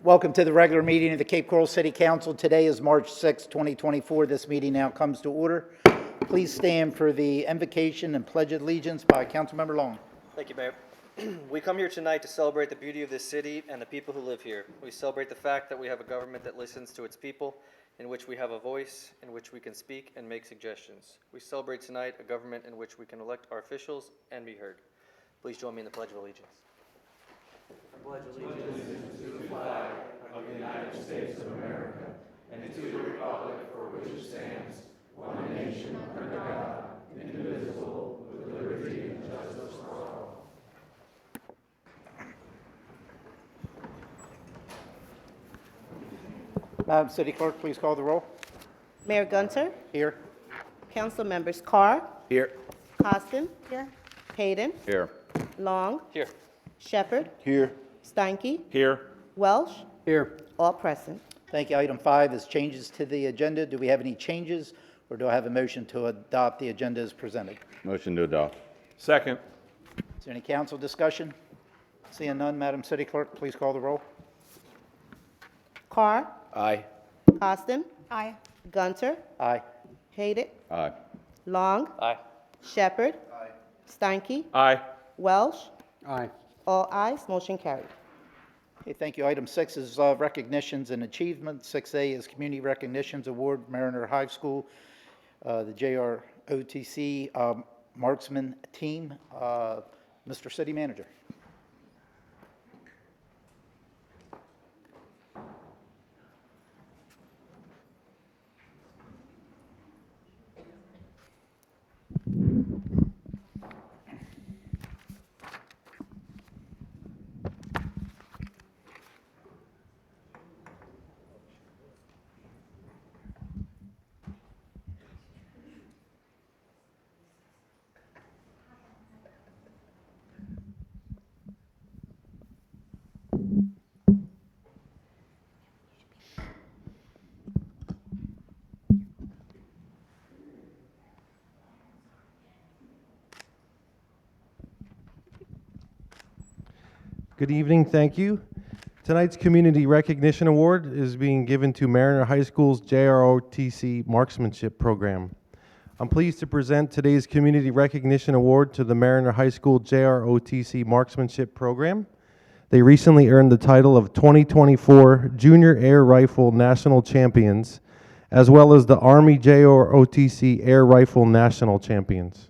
Welcome to the regular meeting of the Cape Coral City Council. Today is March 6, 2024. This meeting now comes to order. Please stand for the invocation and pledge of allegiance by Councilmember Long. Thank you, Mayor. We come here tonight to celebrate the beauty of this city and the people who live here. We celebrate the fact that we have a government that listens to its people, in which we have a voice, in which we can speak and make suggestions. We celebrate tonight a government in which we can elect our officials and be heard. Please join me in the Pledge of Allegiance. I pledge allegiance to the flag of the United States of America and to the republic for which it stands, one nation under God, indivisible, with liberty and justice for all. Madam City Clerk, please call the roll. Mayor Gunter, Here. Council Members Carr, Here. Costin, here. Hayden, Here. Long, Here. Shepherd, Here. Steinke, Here. Welsh, Here. all present. Thank you. Item 5 is changes to the agenda. Do we have any changes, or do I have a motion to adopt the agenda as presented? Motion to adopt. Second. Is there any council discussion? Seeing none, Madam City Clerk, please call the roll. Carr, Aye. Costin, Aye. Gunter, Aye. Hayden, Aye. Long, Aye. Shepherd, Steinke, Aye. Welsh, Aye. all ayes, motion carried. Okay, thank you. Item 6 is recognitions and achievements. 6A is Community Recognitions Award, Mariner High School, the JROTC Marksman Team. Mr. City Manager. Good evening, thank you. Tonight's Community Recognition Award is being given to Mariner High School's JROTC Marksmanship Program. I'm pleased to present today's Community Recognition Award to the Mariner High School JROTC Marksmanship Program. They recently earned the title of 2024 Junior Air Rifle National Champions, as well as the Army JROTC Air Rifle National Champions.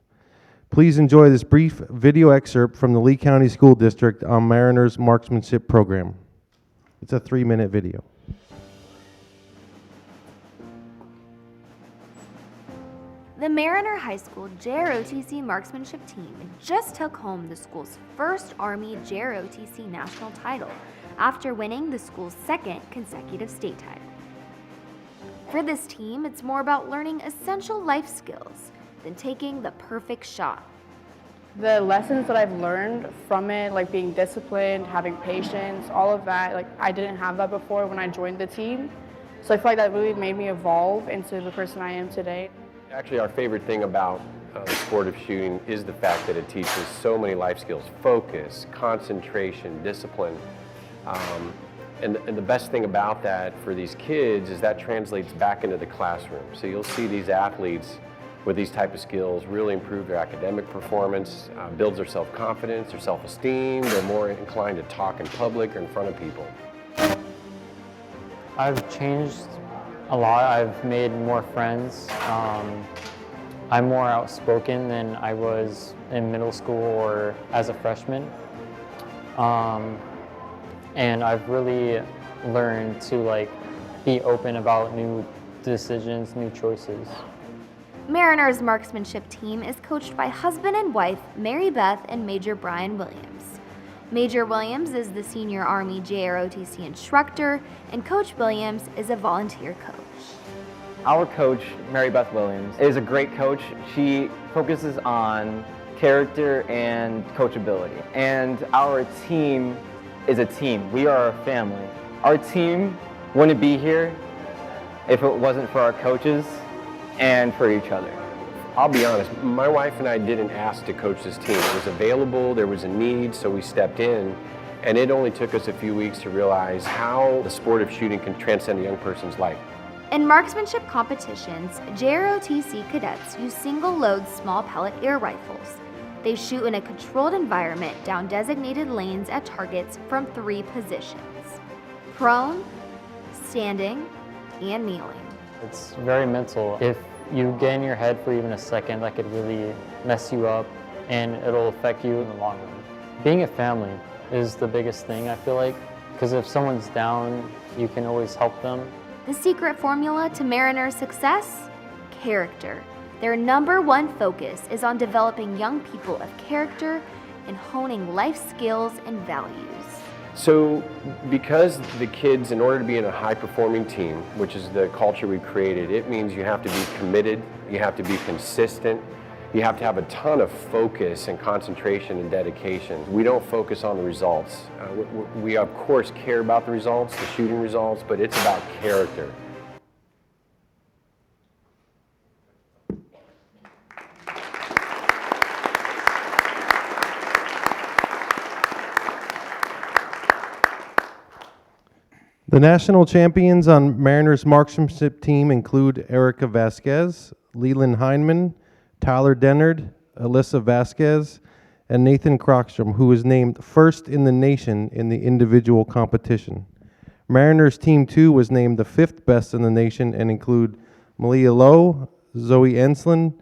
Please enjoy this brief video excerpt from the Lee County School District on Mariner's Marksmanship Program. It's a 3-minute video. The Mariner High School JROTC Marksmanship Team just took home the school's first Army JROTC national title after winning the school's second consecutive state title. For this team, it's more about learning essential life skills than taking the perfect shot. The lessons that I've learned from it, like being disciplined, having patience, all of that, like I didn't have that before when I joined the team. So I feel like that really made me evolve into the person I am today. Actually, our favorite thing about the sport of shooting is the fact that it teaches so many life skills: focus, concentration, discipline. And the best thing about that for these kids is that translates back into the classroom. So you'll see these athletes with these type of skills really improve their academic performance, builds their self-confidence, their self-esteem. They're more inclined to talk in public or in front of people. I've changed a lot. I've made more friends. I'm more outspoken than I was in middle school or as a freshman. And I've really learned to be open about new decisions, new choices. Mariner's marksmanship team is coached by husband and wife Mary Beth and Major Brian Williams. Major Williams is the senior Army JROTC instructor, and Coach Williams is a volunteer coach. Our coach, Mary Beth Williams, is a great coach. She focuses on character and coachability. And our team is a team. We are a family. Our team wouldn't be here if it wasn't for our coaches and for each other. I'll be honest, my wife and I didn't ask to coach this team. It was available, there was a need, so we stepped in. And it only took us a few weeks to realize how the sport of shooting can transcend a young person's life. In marksmanship competitions, JROTC cadets use single-load small pellet air rifles. They shoot in a controlled environment down designated lanes at targets from 3 positions: prone, standing, and kneeling. It's very mental. If you get in your head for even a second, that could really mess you up and it'll affect you in the long run. Being a family is the biggest thing, I feel like, because if someone's down, you can always help them. The secret formula to Mariners' success? Character. Their #1 focus is on developing young people of character and honing life skills and values. So because the kids, in order to be in a high-performing team, which is the culture we created, it means you have to be committed, you have to be consistent, you have to have a ton of focus and concentration and dedication. We don't focus on the results. We of course care about the results, the shooting results, but it's about character. The national champions on Mariners marksmanship team include Erica Vasquez, Leland Heineman, Tyler Dennard, Alyssa Vasquez, and Nathan Crockstrom, who was named first in the nation in the individual competition. Mariners Team 2 was named the 5th best in the nation and include Malia Lowe, Zoe Enslin,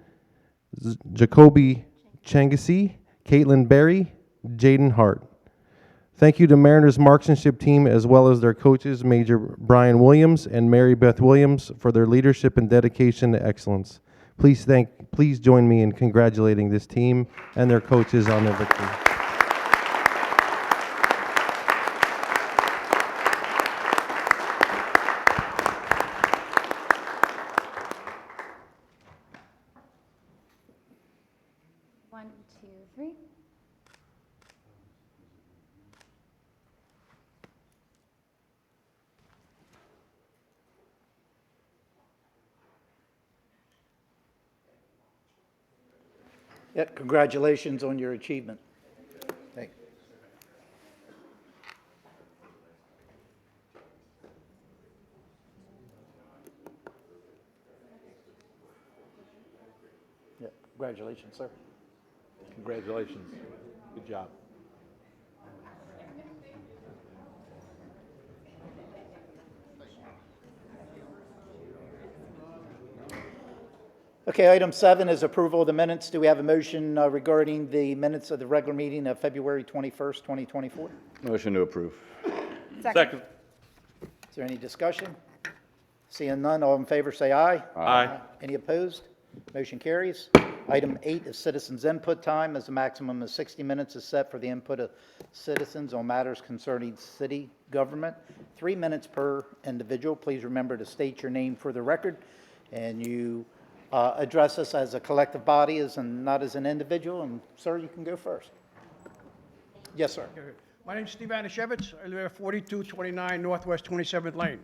Jacoby Changasi, Caitlin Berry, Jaden Hart. Thank you to Mariners marksmanship team as well as their coaches, Major Brian Williams and Mary Beth Williams, for their leadership and dedication to excellence. Please join me in congratulating this team and their coaches on their victory. One, two, three. Yeah, congratulations on your achievement. Thank you. Yeah, congratulations, sir. Congratulations. Good job. Okay, item 7 is approval of the minutes. Do we have a motion regarding the minutes of the regular meeting of February 21st, 2024? Motion to approve. Second. Is there any discussion? Seeing none, all in favor say aye. Aye. Any opposed? Motion carries. Item 8 is citizens' input time, as a maximum of 60 minutes is set for the input of citizens on matters concerning city government. 3 minutes per individual. Please remember to state your name for the record, and you address us as a collective body and not as an individual. And sir, you can go first. Yes, sir. My name is Steve Anishevitz. I live at 4229 Northwest 27th Lane.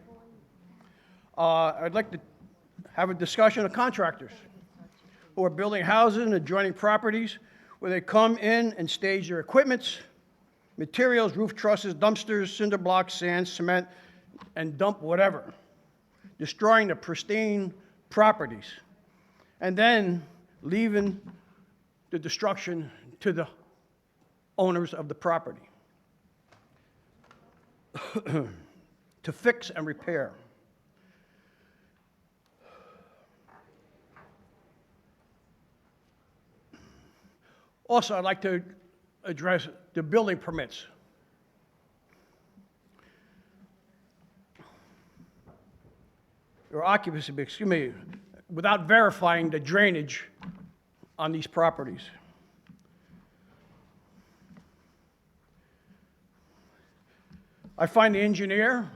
I'd like to have a discussion of contractors who are building houses and adjoining properties where they come in and stage their equipments, materials, roof trusses, dumpsters, cinder blocks, sand, cement, and dump whatever, destroying the pristine properties, and then leaving the destruction to the owners of the property to fix and repair. Also, I'd like to address the building permits. Or occupancy, excuse me, without verifying the drainage on these properties. I find the engineer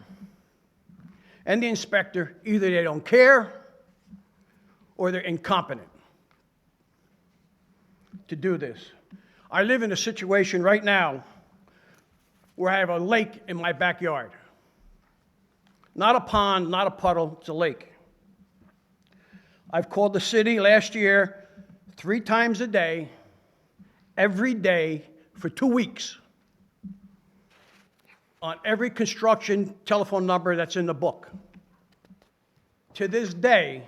and the inspector, either they don't care or they're incompetent to do this. I live in a situation right now where I have a lake in my backyard. Not a pond, not a puddle, it's a lake. I've called the city last year 3 times a day, every day for 2 weeks. on every construction telephone number that's in the book. To this day,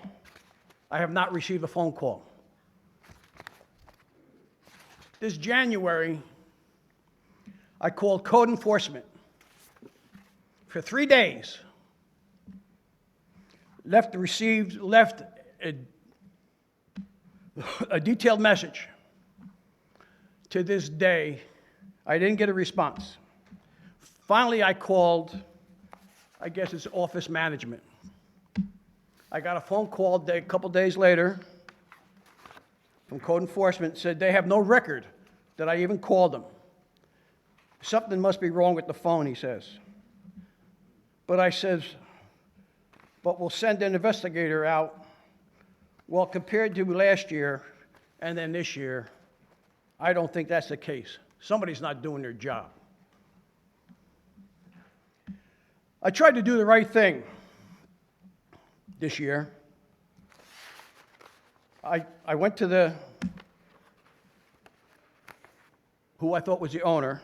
I have not received a phone call. This January, I called code enforcement for 3 days. Left a detailed message. To this day, I didn't get a response. Finally, I called, I guess it's office management. I got a phone call a couple days later from code enforcement, said they have no record that I even called them. Something must be wrong with the phone, he says. But I says, but we'll send an investigator out. Well, compared to last year and then this year, I don't think that's the case. Somebody's not doing their job. I tried to do the right thing this year. I went to who I thought was the owner.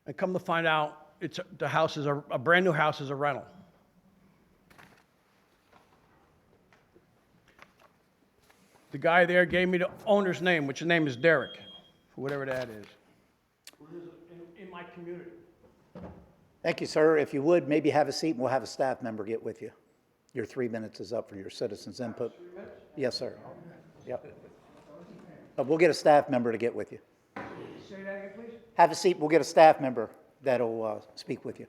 And come to find out, the house is a brand new house is a rental. The guy there gave me the owner's name, which the name is Derek, whatever that is. In my community. Thank you, sir. If you would, maybe have a seat, and we'll have a staff member get with you. Your 3 minutes is up for your citizens' input. Yes, sir. Yep. We'll get a staff member to get with you. Say that again, please? Have a seat. We'll get a staff member that'll speak with you.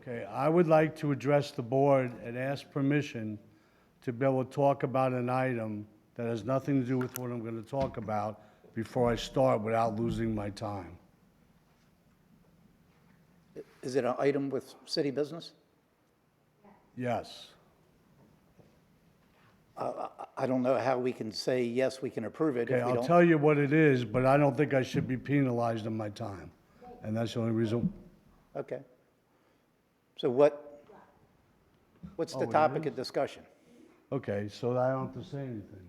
Okay, I would like to address the board and ask permission to be able to talk about an item that has nothing to do with what I'm going to talk about before I start without losing my time. Is it an item with city business? Yes. I don't know how we can say, yes, we can approve it Okay, if we I'll don't. tell you what it is, but I don't think I should be penalized on my time. And that's the only reason. Okay. So what's the it topic is? of discussion? Okay, so I don't have to say anything.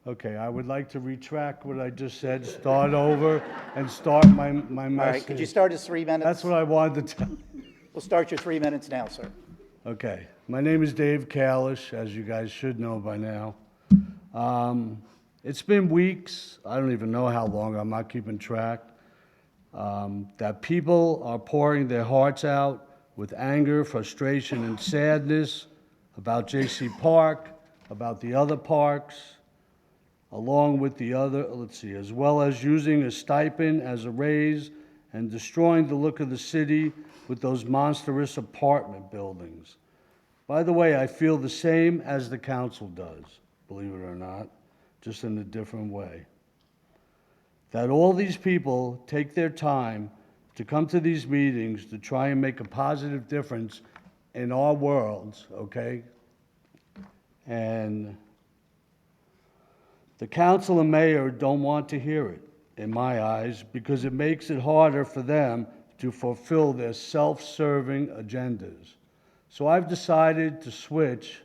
Okay, I would like to retract what I just said, start over, and start my message. All right, could you start his 3 minutes? That's what I wanted to tell you. We'll start your 3 minutes now, sir. Okay, my name is Dave Kalish, as you guys should know by now. It's been weeks, I don't even know how long, I'm not keeping track, that people are pouring their hearts out with anger, frustration, and sadness about J.C. Park, about the other parks, along with the other, as well as using a stipend as a raise and destroying the look of the city with those monstrous apartment buildings. By the way, I feel the same as the council does, believe it or not, just in a different way. That all these people take their time to come to these meetings to try and make a positive difference in our worlds, okay? And the council and mayor don't want to hear it, in my eyes, because it makes it harder for them to fulfill their self-serving agendas. So I've decided to switch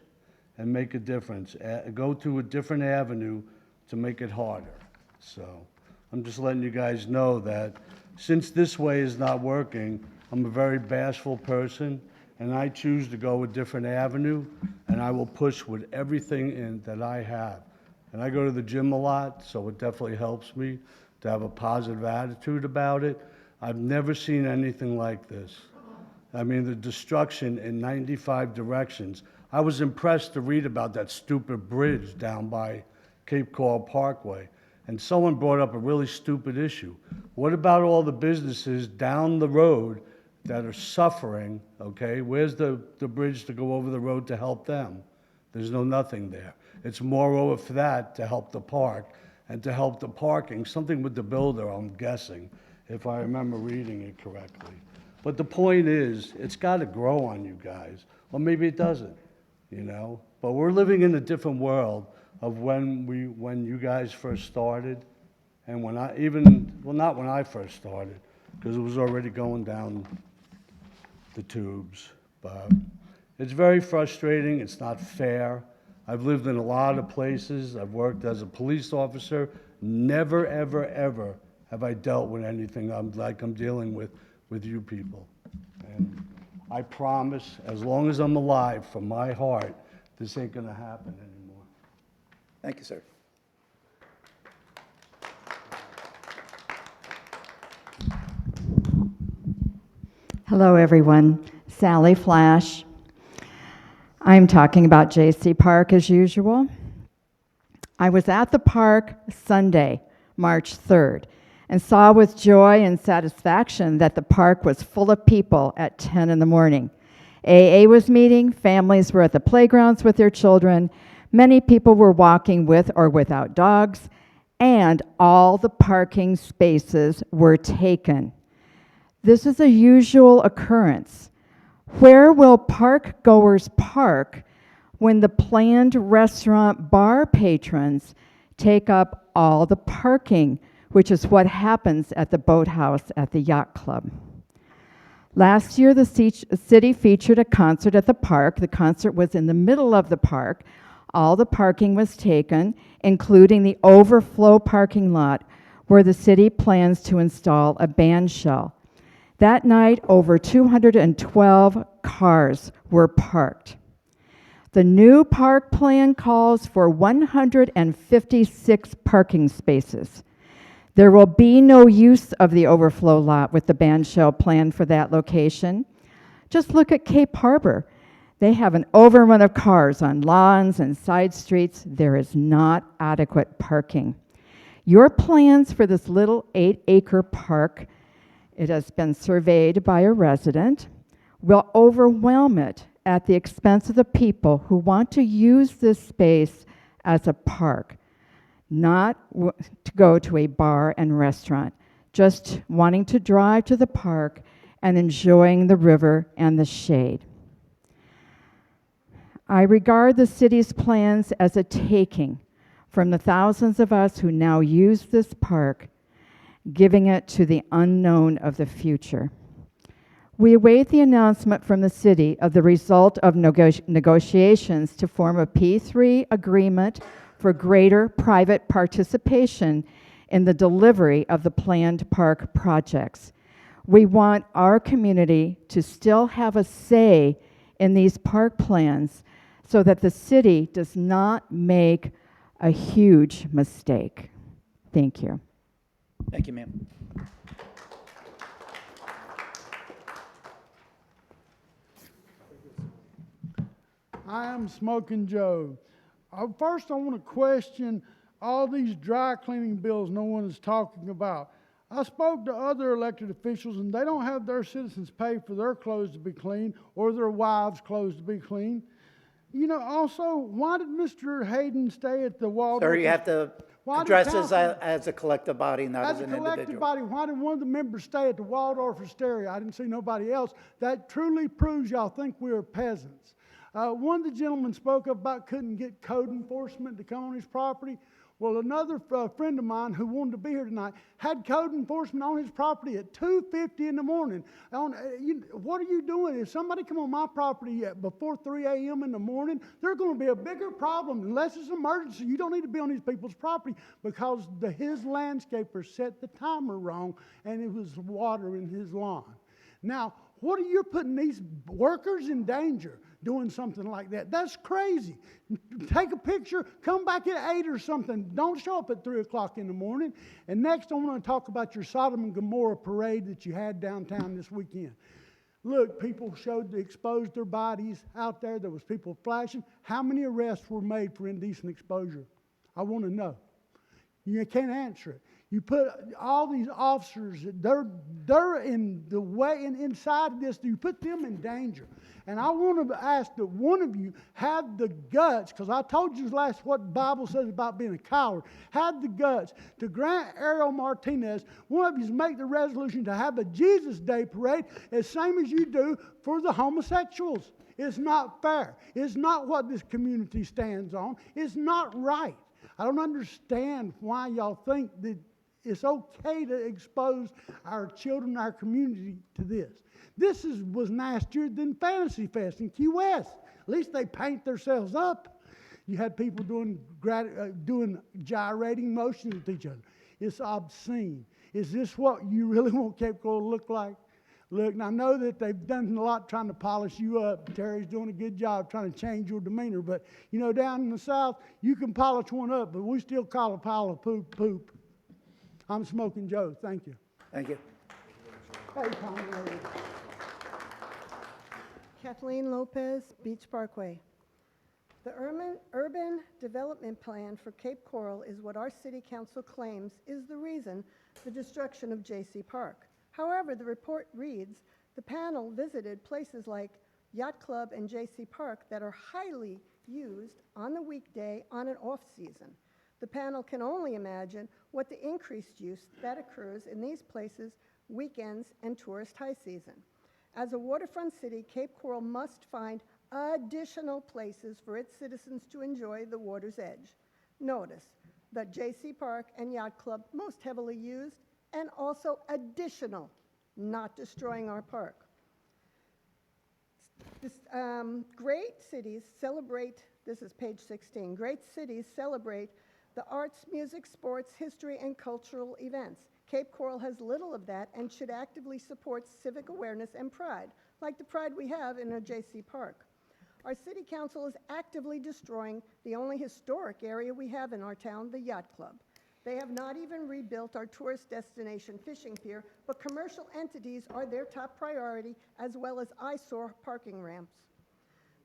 and make a difference, go to a different avenue to make it harder. So I'm just letting you guys know that since this way is not working, I'm a very bashful person, and I choose to go a different avenue, and I will push with everything in that I have. And I go to the gym a lot, so it definitely helps me to have a positive attitude about it. I've never seen anything like this. I mean, the destruction in 95 directions. I was impressed to read about that stupid bridge down by Cape Coral Parkway. And someone brought up a really stupid issue. What about all the businesses down the road that are suffering, okay? Where's the bridge to go over the road to help them? There's nothing there. It's moreover for that to help the park and to help the parking, something with the builder, I'm guessing, if I remember reading it correctly. But the point is, it's got to grow on you guys, or maybe it doesn't, you know? But we're living in a different world of when you guys first started, and when not when I first started, because it was already going down the tubes. But it's very frustrating. It's not fair. I've lived in a lot of places. I've worked as a police officer. Never, ever, ever have I dealt with anything like I'm dealing with you people. And I promise, as long as I'm alive, from my heart, this ain't gonna happen anymore. Thank you, sir. Hello, everyone. Sally Flash. I'm talking about J.C. Park as usual. I was at the park Sunday, March 3rd, and saw with joy and satisfaction that the park was full of people at 10 in the morning. AA was meeting, families were at the playgrounds with their children, many people were walking with or without dogs, and all the parking spaces were taken. This is a usual occurrence. Where will park goers park when the planned restaurant bar patrons take up all the parking, which is what happens at the boathouse at the yacht club? Last year, the city featured a concert at the park. The concert was in the middle of the park. All the parking was taken, including the overflow parking lot where the city plans to install a band shell. That night, over 212 cars were parked. The new park plan calls for 156 parking spaces. There will be no use of the overflow lot with the band shell planned for that location. Just look at Cape Harbor. They have an overrun of cars on lawns and side streets. There is not adequate parking. Your plans for this little 8-acre park, it has been surveyed by a resident, will overwhelm it at the expense of the people who want to use this space as a park, not to go to a bar and restaurant, just wanting to drive to the park and enjoying the river and the shade. I regard the city's plans as a taking from the thousands of us who now use this park, giving it to the unknown of the future. We await the announcement from the city of the result of negotiations to form a P3 agreement for greater private participation in the delivery of the planned park projects. We want our community to still have a say in these park plans so that the city does not make a huge mistake. Thank you. Thank you, ma'am. I am Smoking Joe. First, I want to question all these dry cleaning bills no one is talking about. I spoke to other elected officials, and they don't have their citizens pay for their clothes to be clean or their wives' clothes to be clean. You know, also, why did Mr. Hayden stay at the Waldorf? Sir, you have to address this as a collective body, not as an individual. As a collective body, why did one of the members stay at the Waldorf Astoria? I didn't see nobody else. That truly proves y'all think we're peasants. One of the gentlemen spoke up about couldn't get code enforcement to come on his property. Well, another friend of mine who wanted to be here tonight had code enforcement on his property at 2:50 in the morning. What are you doing? If somebody come on my property before 3 a.m. in the morning, there's going to be a bigger problem. Unless it's an emergency, you don't need to be on these people's property because his landscaper set the timer wrong and it was water in his lawn. Now, what are you putting these workers in danger? Doing something like that. That's crazy. Take a picture, come back at 8 or something. Don't show up at 3 o'clock in the morning. And next, I want to talk about your Sodom and Gomorrah parade that you had downtown this weekend. Look, people exposed their bodies out there. There was people flashing. How many arrests were made for indecent exposure? I want to know. You can't answer it. You put all these officers, they're in the way, inside of this, you put them in danger. And I want to ask that one of you have the guts, because I told you last what the Bible says about being a coward, have the guts to grant Ariel Martinez, one of you, make the resolution to have a Jesus Day parade, as same as you do for the homosexuals. It's not fair. It's not what this community stands on. It's not right. I don't understand why y'all think that it's okay to expose our children, our community to this. This was nastier than Fantasy Fest in Key West. At least they paint themselves up. You had people doing gyrating motions with each other. It's obscene. Is this what you really want Cape Coral to look like? Look, and I know that they've done a lot trying to polish you up. Terry's doing a good job trying to change your demeanor. But, you know, down in the South, you can polish one up, but we still call a pile of poop poop. I'm Smoking Joe. Thank you. Thank you. Hey, Conrad. Kathleen Lopez, Beach Parkway. The urban development plan for Cape Coral is what our city council claims is the reason for destruction of J.C. Park. However, the report reads, the panel visited places like Yacht Club and J.C. Park that are highly used on the weekday on an off-season. The panel can only imagine what the increased use that occurs in these places weekends and tourist high season. As a waterfront city, Cape Coral must find additional places for its citizens to enjoy the water's edge. Notice that J.C. Park and Yacht Club most heavily used, and also additional, not destroying our park. Great cities celebrate, this is page 16, great cities celebrate the arts, music, sports, history, and cultural events. Cape Coral has little of that and should actively support civic awareness and pride, like the pride we have in our J.C. Park. Our city council is actively destroying the only historic area we have in our town, the Yacht Club. They have not even rebuilt our tourist destination fishing pier, but commercial entities are their top priority, as well as eyesore parking ramps.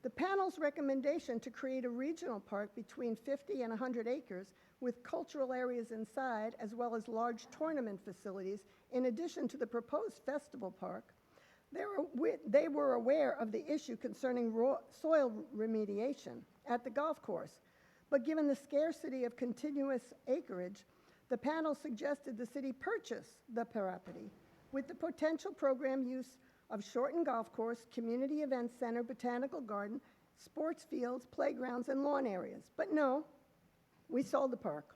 The panel's recommendation to create a regional park between 50 and 100 acres with cultural areas inside, as well as large tournament facilities, in addition to the proposed festival park, they were aware of the issue concerning soil remediation at the golf course. But given the scarcity of continuous acreage, the panel suggested the city purchase the property with the potential program use of shortened golf course, community event center, botanical garden, sports fields, playgrounds, and lawn areas. But no, we sold the park.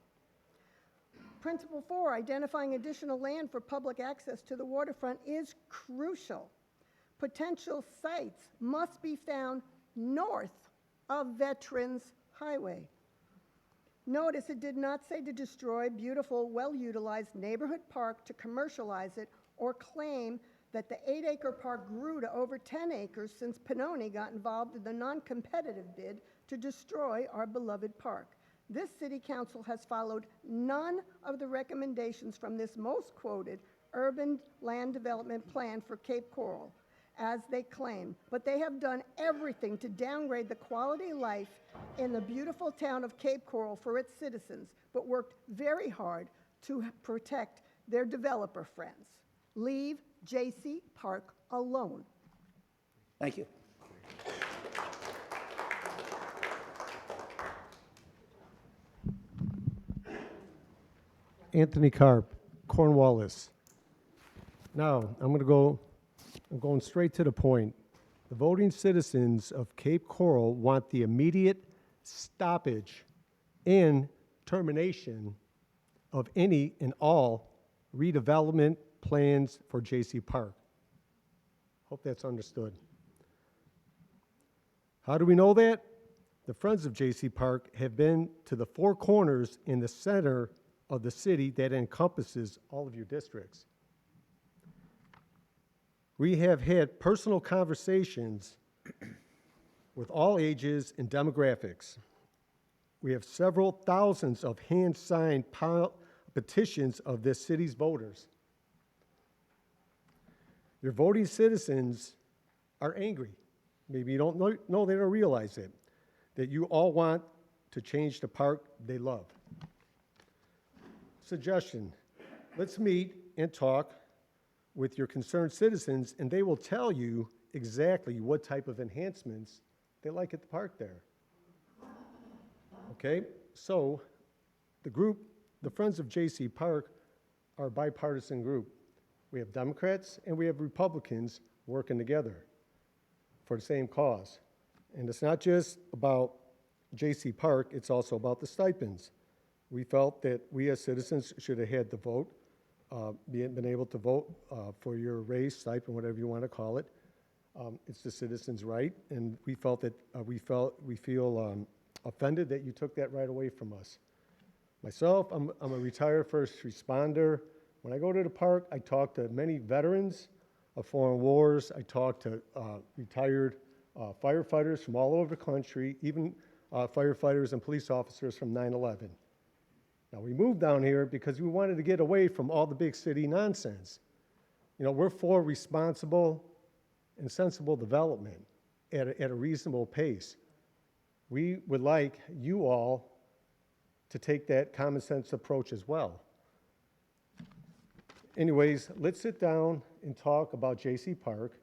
Principle 4, identifying additional land for public access to the waterfront is crucial. Potential sites must be found north of Veterans Highway. Notice it did not say to destroy beautiful, well-utilized neighborhood park to commercialize it or claim that the 8-acre park grew to over 10 acres since Pannoni got involved in the non-competitive bid to destroy our beloved park. This city council has followed none of the recommendations from this most quoted urban land development plan for Cape Coral, as they claim, but they have done everything to downgrade the quality of life in the beautiful town of Cape Coral for its citizens, but worked very hard to protect their developer friends. Leave J.C. Park alone. Thank you. Anthony Karp, Cornwallis. Now, I'm going straight to the point. The voting citizens of Cape Coral want the immediate stoppage and termination of any and all redevelopment plans for J.C. Park. Hope that's understood. How do we know that? The Friends of J.C. Park have been to the four corners in the center of the city that encompasses all of your districts. We have had personal conversations with all ages and demographics. We have several thousands of hand-signed petitions of this city's voters. Your voting citizens are angry. Maybe you don't know, they don't realize it, that you all want to change the park they love. Suggestion, let's meet and talk with your concerned citizens, and they will tell you exactly what type of enhancements they like at the park there. Okay, so the group, the Friends of J.C. Park, are a bipartisan group. We have Democrats and we have Republicans working together for the same cause. And it's not just about J.C. Park, it's also about the stipends. We felt that we as citizens should have had the vote, been able to vote for your raise, stipend, whatever you want to call it. It's the citizens' right, and we felt that we feel offended that you took that right away from us. Myself, I'm a retired first responder. When I go to the park, I talk to many veterans of foreign wars. I talk to retired firefighters from all over the country, even firefighters and police officers from 9/11. Now, we moved down here because we wanted to get away from all the big city nonsense. You know, we're for responsible and sensible development at a reasonable pace. We would like you all to take that common sense approach as well. Anyways, let's sit down and talk about J.C. Park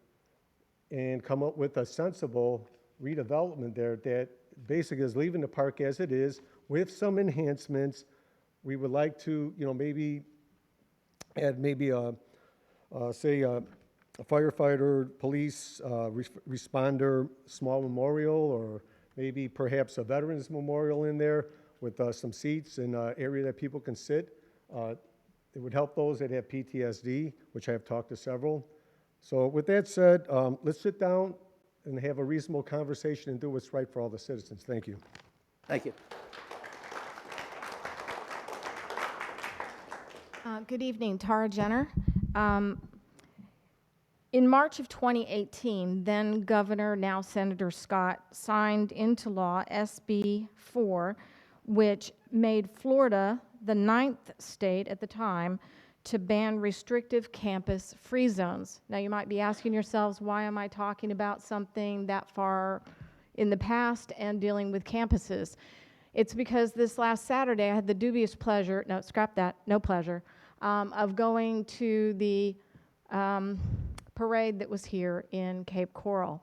and come up with a sensible redevelopment there that basically is leaving the park as it is with some enhancements. We would like to, you know, maybe add maybe a firefighter, police, responder, small memorial, or maybe perhaps a veterans memorial in there with some seats and area that people can sit. It would help those that have PTSD, which I have talked to several. So with that said, let's sit down and have a reasonable conversation and do what's right for all the citizens. Thank you. Thank you. Good evening, Tara Jenner. In March of 2018, then Governor, now Senator Scott, signed into law SB 4, which made Florida the 9th state at the time to ban restrictive campus free zones. Now you might be asking yourselves, why am I talking about something that far in the past and dealing with campuses? It's because this last Saturday I had the dubious pleasure, no, scrap that, no pleasure, of going to the parade that was here in Cape Coral.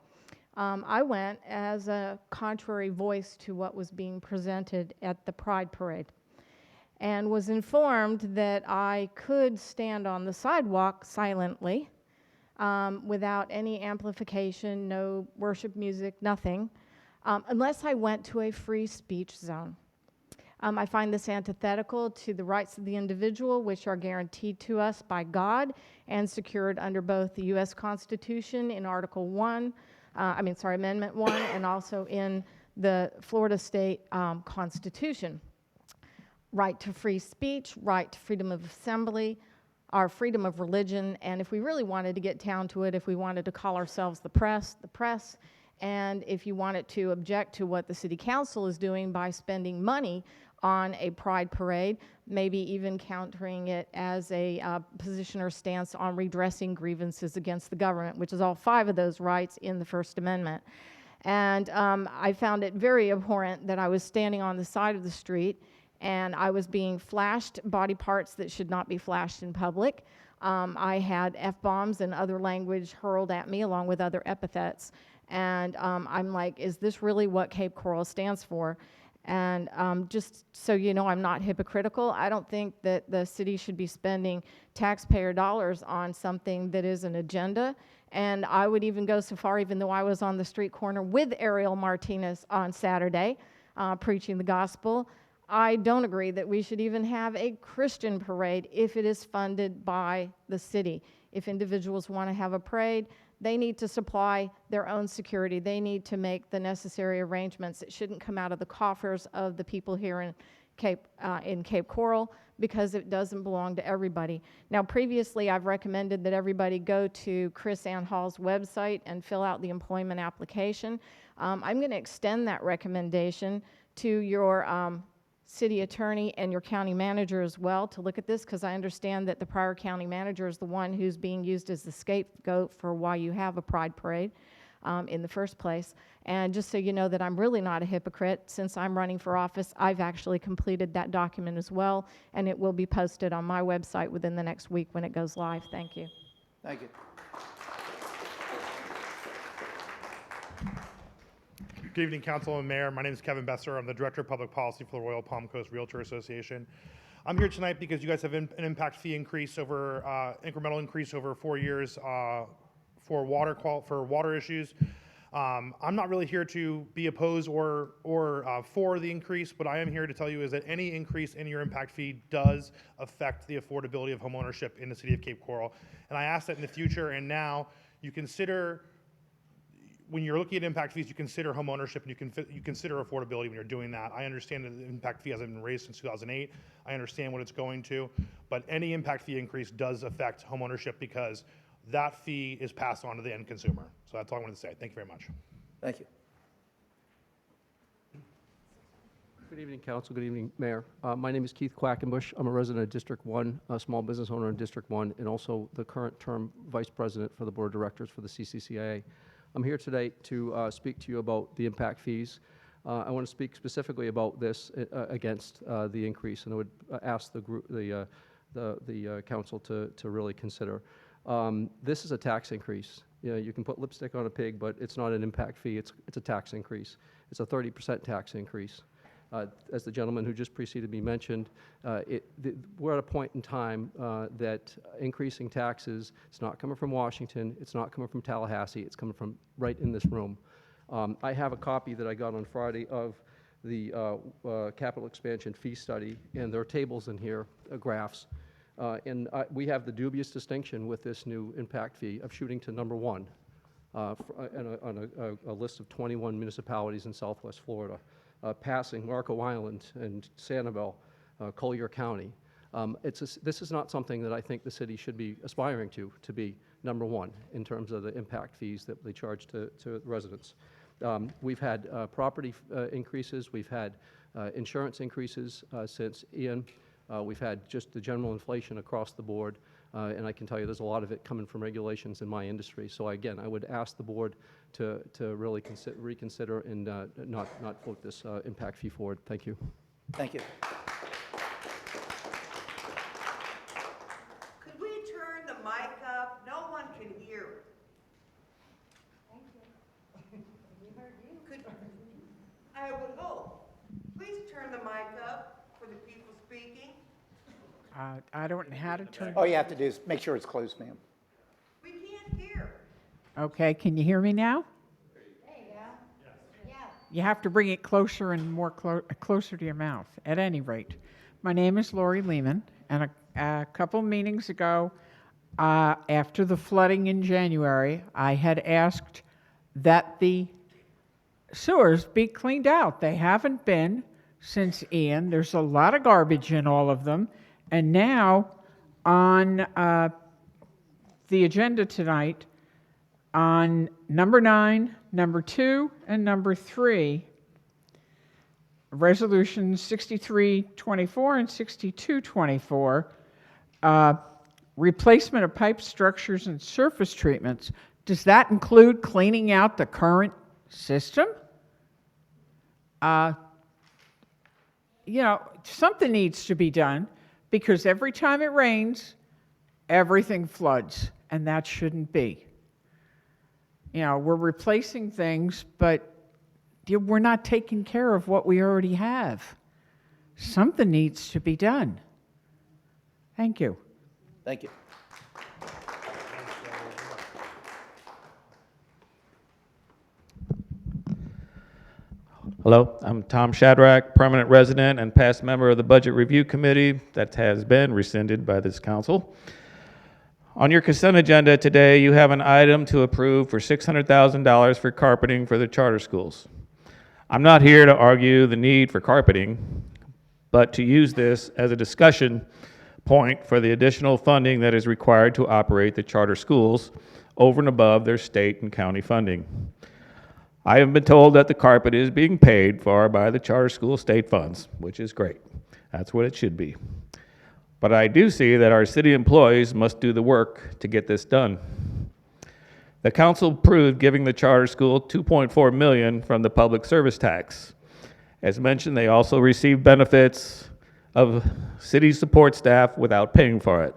I went as a contrary voice to what was being presented at the Pride Parade, and was informed that I could stand on the sidewalk silently without any amplification, no worship music, nothing, unless I went to a free speech zone. I find this antithetical to the rights of the individual, which are guaranteed to us by God and secured under both the U.S. Constitution in Article 1, Amendment 1, and also in the Florida State Constitution. Right to free speech, right to freedom of assembly, our freedom of religion, and if we really wanted to get down to it, if we wanted to call ourselves the press, and if you wanted to object to what the city council is doing by spending money on a pride parade, maybe even countering it as a position or stance on redressing grievances against the government, which is all 5 of those rights in the First Amendment. And I found it very abhorrent that I was standing on the side of the street and I was being flashed body parts that should not be flashed in public. I had F-bombs and other language hurled at me along with other epithets. And I'm like, is this really what Cape Coral stands for? And just so you know, I'm not hypocritical. I don't think that the city should be spending taxpayer dollars on something that is an agenda. And I would even go so far, even though I was on the street corner with Ariel Martinez on Saturday preaching the gospel, I don't agree that we should even have a Christian parade if it is funded by the city. If individuals want to have a parade, they need to supply their own security. They need to make the necessary arrangements. It shouldn't come out of the coffers of the people here in Cape Coral, because it doesn't belong to everybody. Now, previously, I've recommended that everybody go to Chris Ann Hall's website and fill out the employment application. I'm going to extend that recommendation to your city attorney and your county manager as well to look at this, because I understand that the prior county manager is the one who's being used as the scapegoat for why you have a pride parade in the first place. And just so you know that I'm really not a hypocrite, since I'm running for office, I've actually completed that document as well, and it will be posted on my website within the next week when it goes live. Thank you. Thank you. Good evening, Council and Mayor. My name is Kevin Besser. I'm the Director of Public Policy for the Royal Palm Coast Realtor Association. I'm here tonight because you guys have an impact fee increase over, incremental increase over 4 years for water issues. I'm not really here to be opposed or for the increase. What I am here to tell you is that any increase in your impact fee does affect the affordability of homeownership in the city of Cape Coral. And I ask that in the future and now you consider when you're looking at impact fees, you consider home ownership and you consider affordability when you're doing that. I understand that the impact fee hasn't been raised since 2008. I understand what it's going to, but any impact fee increase does affect home ownership because that fee is passed on to the end consumer. So that's all I wanted to say. Thank you very much. Thank you. Good evening, Council. Good evening, Mayor. My name is Keith Quackenbush. I'm a resident of District 1, a small business owner in District 1, and also the current term Vice President for the Board of Directors for the CCCIA. I'm here today to speak to you about the impact fees. I want to speak specifically about this against the increase, and I would ask the group, the council to really consider. This is a tax increase. You can put lipstick on a pig, but it's not an impact fee. It's a tax increase. It's a 30% tax increase. As the gentleman who just preceded me mentioned, we're at a point in time that increasing taxes, it's not coming from Washington, it's not coming from Tallahassee, it's coming from right in this room. I have a copy that I got on Friday of the capital expansion fee study, and there are tables in here, graphs, and we have the dubious distinction with this new impact fee of shooting to number one on a list of 21 municipalities in Southwest Florida. Passing Marco Island and Sanibel, Collier County. This is not something that I think the city should be aspiring to be number one in terms of the impact fees that they charge to residents. We've had property increases, we've had insurance increases since Ian. We've had just the general inflation across the board, and I can tell you there's a lot of it coming from regulations in my industry. So again, I would ask the board to really reconsider and not vote this impact fee forward. Thank you. Thank you. Could we turn the mic up? No one can hear. Thank you. We heard you. Could, I would hope. Please turn the mic up for the people speaking. I don't know how to turn. All you have to do is make sure it's closed, ma'am. We can't hear. Okay, can you hear me now? There you go. Yeah. You have to bring it closer and more closer to your mouth. At any rate, my name is Lori Lehman, and a couple meetings ago, after the flooding in January, I had asked that the sewers be cleaned out. They haven't been since Ian. There's a lot of garbage in all of them. And now, on the agenda tonight, on number 9, number 2, and number 3, resolutions 6324 and 6224, replacement of pipe structures and surface treatments. Does that include cleaning out the current system? Something needs to be done, because every time it rains, everything floods, and that shouldn't be. We're replacing things, but we're not taking care of what we already have. Something needs to be done. Thank you. Thank you. Hello, I'm Tom Shadrack, permanent resident and past member of the Budget Review Committee that has been rescinded by this council. On your consent agenda today, you have an item to approve for $600,000 for carpeting for the charter schools. I'm not here to argue the need for carpeting, but to use this as a discussion point for the additional funding that is required to operate the charter schools over and above their state and county funding. I have been told that the carpet is being paid for by the charter school state funds, which is great. That's what it should be. But I do see that our city employees must do the work to get this done. The council approved giving the charter school $2.4 million from the public service tax. As mentioned, they also receive benefits of city support staff without paying for it.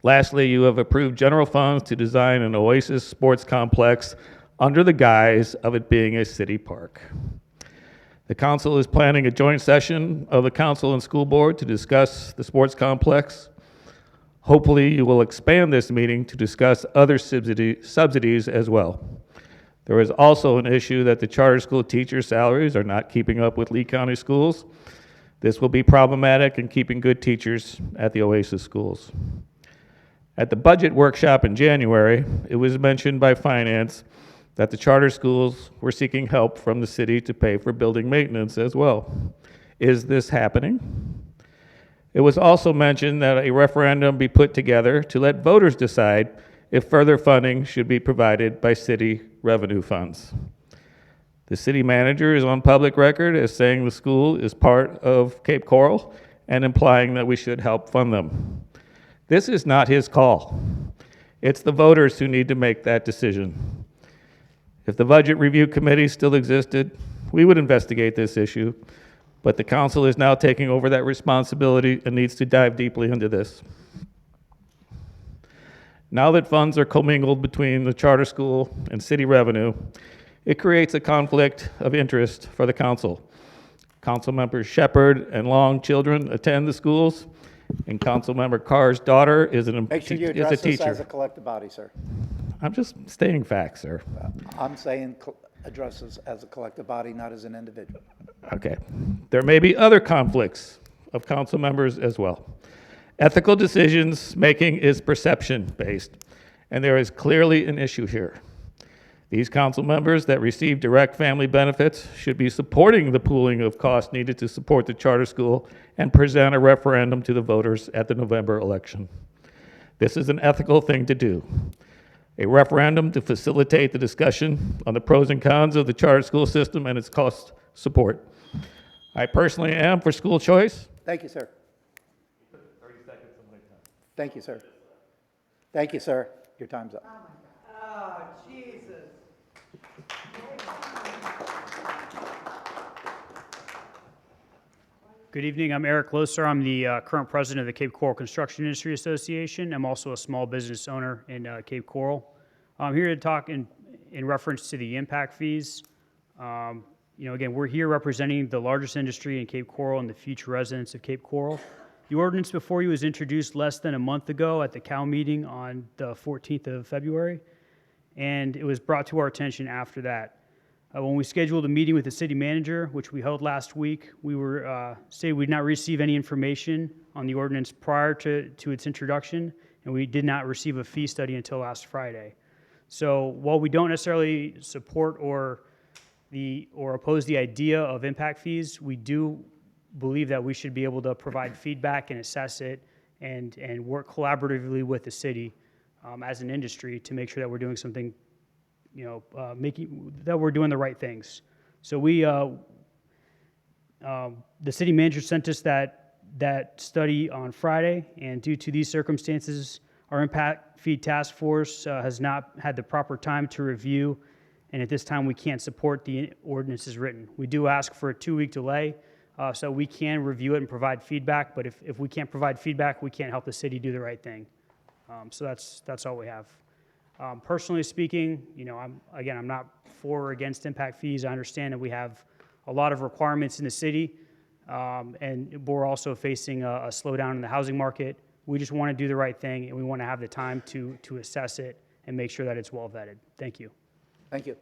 Lastly, you have approved general funds to design an Oasis sports complex under the guise of it being a city park. The council is planning a joint session of the council and school board to discuss the sports complex. Hopefully, you will expand this meeting to discuss other subsidies as well. There is also an issue that the charter school teacher salaries are not keeping up with Lee County schools. This will be problematic in keeping good teachers at the Oasis schools. At the budget workshop in January, it was mentioned by finance that the charter schools were seeking help from the city to pay for building maintenance as well. Is this happening? It was also mentioned that a referendum be put together to let voters decide if further funding should be provided by city revenue funds. The city manager is on public record as saying the school is part of Cape Coral and implying that we should help fund them. This is not his call. It's the voters who need to make that decision. If the Budget Review Committee still existed, we would investigate this issue, but the council is now taking over that responsibility and needs to dive deeply into this. Now that funds are commingled between the charter school and city revenue, it creates a conflict of interest for the council. Council members Shepard and Long children attend the schools, and Council member Carr's daughter is Make sure you is a address this teacher. as a collective body, sir. I'm just stating facts, sir. I'm saying address this as a collective body, not as an individual. Okay. There may be other conflicts of council members as well. Ethical decisions making is perception-based, and there is clearly an issue here. These council members that receive direct family benefits should be supporting the pooling of costs needed to support the charter school and present a referendum to the voters at the November election. This is an ethical thing to do. A referendum to facilitate the discussion on the pros and cons of the charter school system and its cost support. I personally am for school choice. Thank you, sir. 30 seconds of my time. Thank you, sir. Thank you, sir. Your time's up. Oh, Jesus. Good evening. I'm Eric Loser. I'm the current president of the Cape Coral Construction Industry Association. I'm also a small business owner in Cape Coral. I'm here to talk in reference to the impact fees. Again, we're here representing the largest industry in Cape Coral and the future residents of Cape Coral. The ordinance before you was introduced less than a month ago at the COW meeting on the 14th of February, and it was brought to our attention after that. When we scheduled a meeting with the city manager, which we held last week, we were stated we did not receive any information on the ordinance prior to its introduction, and we did not receive a fee study until last Friday. So while we don't necessarily support or oppose the idea of impact fees, we do believe that we should be able to provide feedback and assess it and work collaboratively with the city as an industry to make sure that we're doing something, making that we're doing the right things. So the city manager sent us that study on Friday, and due to these circumstances, our impact fee task force has not had the proper time to review, and at this time we can't support the ordinance as written. We do ask for a 2-week delay so we can review it and provide feedback, but if we can't provide feedback, we can't help the city do the right thing. So that's all we have. Personally speaking, I'm not for or against impact fees. I understand that we have a lot of requirements in the city, and we're also facing a slowdown in the housing market. We just want to do the right thing, and we want to have the time to assess it and make sure that it's well vetted. Thank you. Thank you.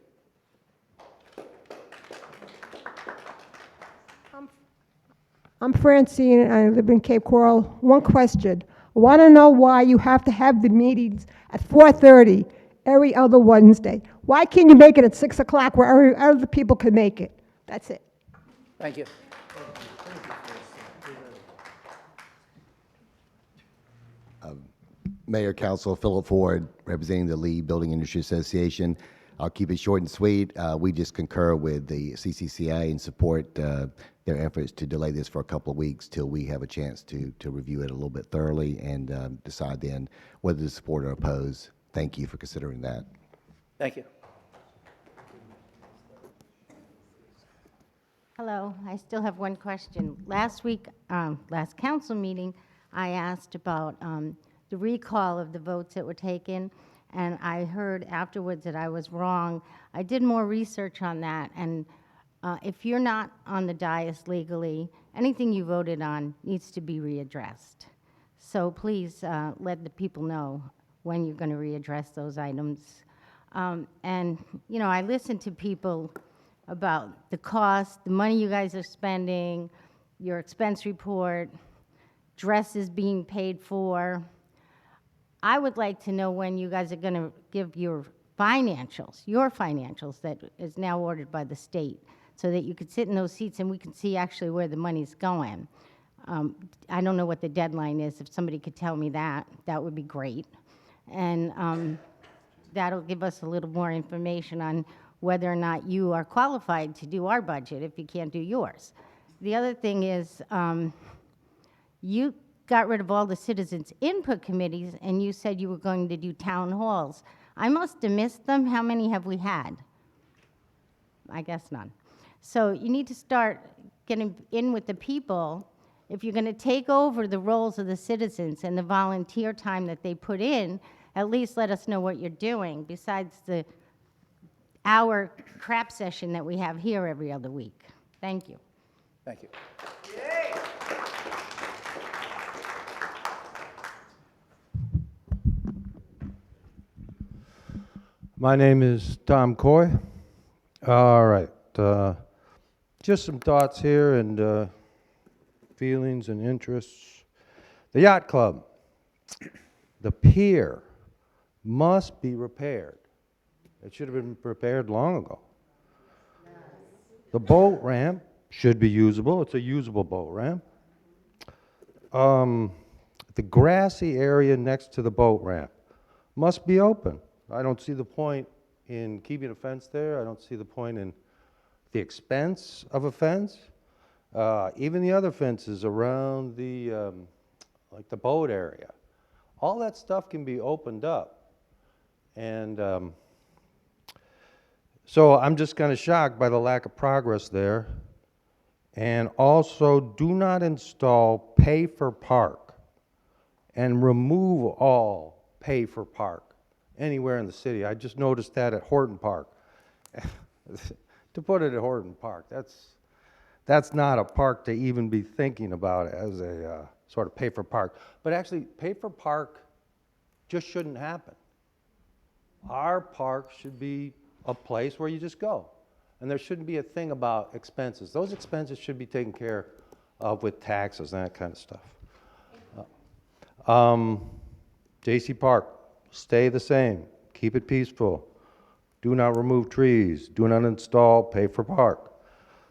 I'm Francine, and I live in Cape Coral. One question. I want to know why you have to have the meetings at 4:30 every other Wednesday. Why can't you make it at 6 o'clock where other people can make it? That's it. Thank you. Mayor, Council, Philip Ford, representing the Lee Building Industry Association. I'll keep it short and sweet. We just concur with the CCCA and support their efforts to delay this for a couple of weeks till we have a chance to review it a little bit thoroughly and decide then whether to support or oppose. Thank you for considering that. Thank you. Hello, I still have one question. Last week, last council meeting, I asked about the recall of the votes that were taken, and I heard afterwards that I was wrong. I did more research on that, and if you're not on the dais legally, anything you voted on needs to be readdressed. So please let the people know when you're going to readdress those items. And, I listen to people about the cost, the money you guys are spending, your expense report, dresses being paid for. I would like to know when you guys are going to give your financials, your financials that is now ordered by the state, so that you could sit in those seats and we can see actually where the money's going. I don't know what the deadline is. If somebody could tell me that, that would be great. And that'll give us a little more information on whether or not you are qualified to do our budget if you can't do yours. The other thing is, you got rid of all the citizens' input committees, and you said you were going to do town halls. I must have missed them. How many have we had? I guess none. So you need to start getting in with the people. If you're going to take over the roles of the citizens and the volunteer time that they put in, at least let us know what you're doing, besides the hour crap session that we have here every other week. Thank you. Thank you. My name is Tom Coy. All right. Just some thoughts here and feelings and interests. The yacht club, the pier must be repaired. It should have been repaired long ago. The boat ramp should be usable. It's a usable boat ramp. The grassy area next to the boat ramp must be open. I don't see the point in keeping a fence there. I don't see the point in the expense of a fence. Even the other fences around the, like the boat area. All that stuff can be opened up. And so I'm just kind of shocked by the lack of progress there. And also, do not install pay for park and remove all pay for park anywhere in the city. I just noticed that at Horton Park. To put it at Horton Park, that's not a park to even be thinking about as a sort of pay for park. But actually, pay for park just shouldn't happen. Our park should be a place where you just go. And there shouldn't be a thing about expenses. Those expenses should be taken care of with taxes and that kind of stuff. J.C. Park, stay the same. Keep it peaceful. Do not remove trees. Do not install pay for park.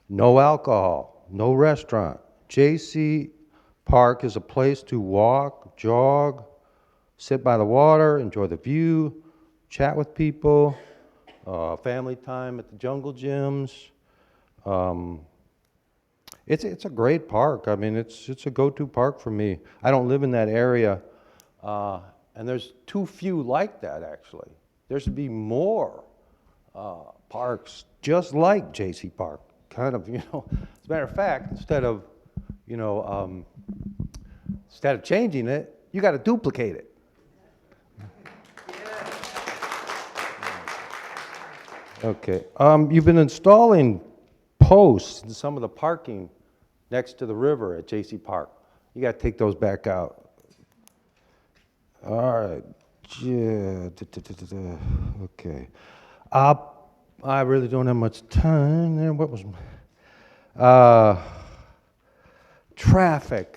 No alcohol. No restaurant. J.C. Park is a place to walk, jog, sit by the water, enjoy the view, chat with people. Family time at the jungle gyms. It's a great park. I mean, it's a go-to park for me. I don't live in that area, and there's too few like that, actually. There should be more parks just like J.C. Park, kind of, you know. As a matter of fact, instead of changing it, you got to duplicate it. Okay. You've been installing posts in some of the parking next to the river at J.C. Park. You got to take those back out. All right. Yeah. Okay. I really don't have much time there. What was traffic?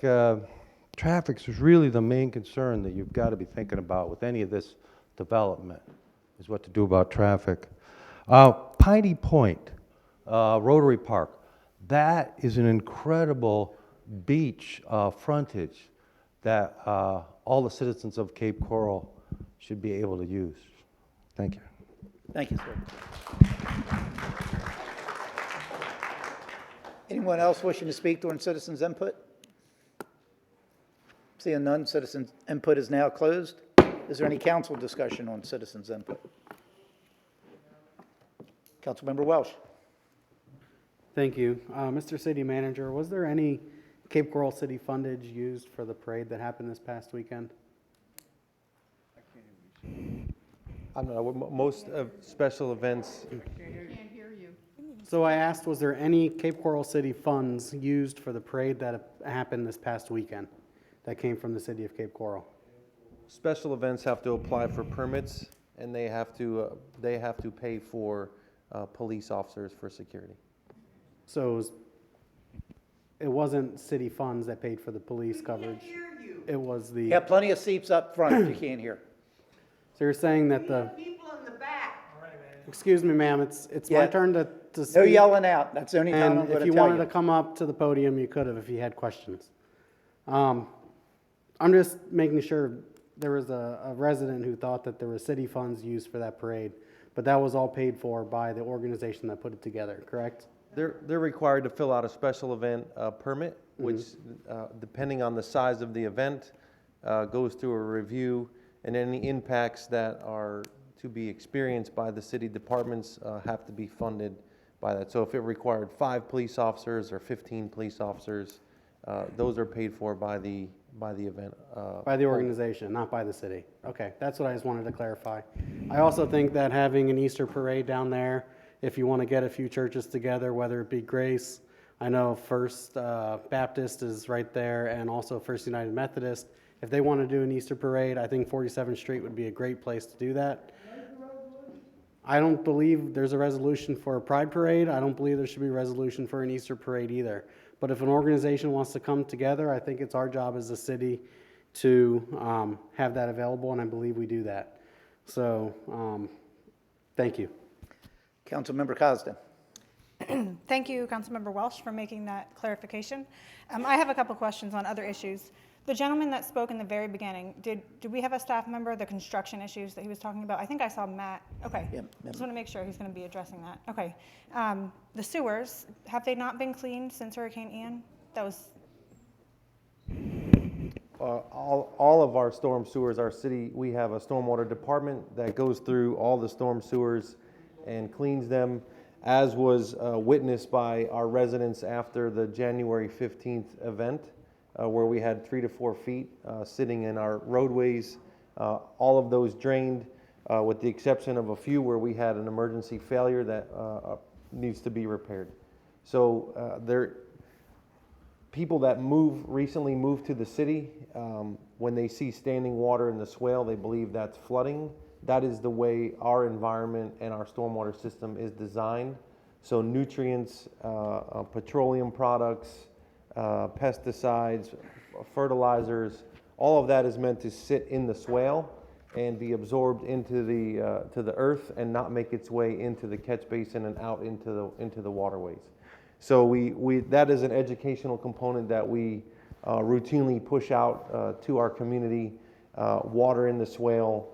Traffic is really the main concern that you've got to be thinking about with any of this development, is what to do about traffic. Piney Point, Rotary Park, that is an incredible beach frontage that all the citizens of Cape Coral should be able to use. Thank you. Thank you, sir. Anyone else wishing to speak during citizens' input? Seeing none, citizens' input is now closed. Is there any council discussion on citizens' input? Councilmember Welsh. Thank you. Mr. City Manager, was there any Cape Coral City fundage used for the parade that happened this past weekend? I don't know, most of special events. So I asked, was there any Cape Coral City funds used for the parade that happened this past weekend that came from the city of Cape Coral? Special events have to apply for permits, and they have to pay for police officers for security. So it wasn't city funds that paid for the police coverage? It was the... You have plenty of seats up front if you can't hear. So you're saying that the... People in the back. Excuse me, ma'am, it's my Yeah. turn to speak. No yelling out. That's the only time I'm And going if to you tell wanted you. to come up to the podium, you could have if you had questions. I'm just making sure there was a resident who thought that there were city funds used for that parade, but that was all paid for by the organization that put it together, correct? They're required to fill out a special event permit, which, depending on the size of the event, goes through a review, and any impacts that are to be experienced by the city departments have to be funded by that. So if it required 5 police officers or 15 police officers, those are paid for by the event. By the organization, not by the city. Okay, that's what I just wanted to clarify. I also think that having an Easter parade down there, if you want to get a few churches together, whether it be Grace, I know First Baptist is right there, and also First United Methodist. If they want to do an Easter parade, I think 47th Street would be a great place to do that. I don't believe there's a resolution for a Pride Parade. I don't believe there should be a resolution for an Easter parade either. But if an organization wants to come together, I think it's our job as a city to have that available, and I believe we do that. So, thank you. Councilmember Cosden. Thank you, Councilmember Welsh, for making that clarification. I have a couple questions on other issues. The gentleman that spoke in the very beginning, did we have a staff member, the construction issues that he was talking about? I think I saw Matt. Okay. Yep. Just want to make sure he's going to be addressing that. Okay. The sewers, have they not been cleaned since Hurricane Ian? That was, All of our storm sewers, our city, we have a stormwater department that goes through all the storm sewers and cleans them, as was witnessed by our residents after the January 15th event, where we had 3 to 4 feet sitting in our roadways. All of those drained, with the exception of a few where we had an emergency failure that needs to be repaired. So people that recently moved to the city, when they see standing water in the swale, they believe that's flooding. That is the way our environment and our stormwater system is designed. So nutrients, petroleum products, pesticides, fertilizers, all of that is meant to sit in the swale and be absorbed into the earth and not make its way into the catch basin and out into the waterways. So that is an educational component that we routinely push out to our community. Water in the swale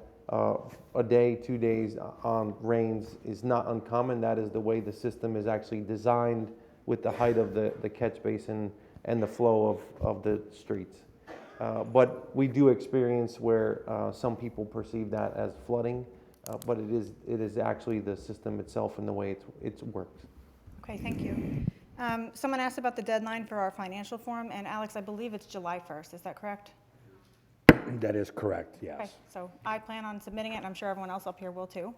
a day, 2 days on rains is not uncommon. That is the way the system is actually designed with the height of the catch basin and the flow of the streets. But we do experience where some people perceive that as flooding, but it is actually the system itself and the way it works. okay, thank you. Someone asked about the deadline for our financial form, and Alex, I believe it's July 1st. Is that correct? That is correct, yes. Okay, so I plan on submitting it, and I'm sure everyone else up here will too.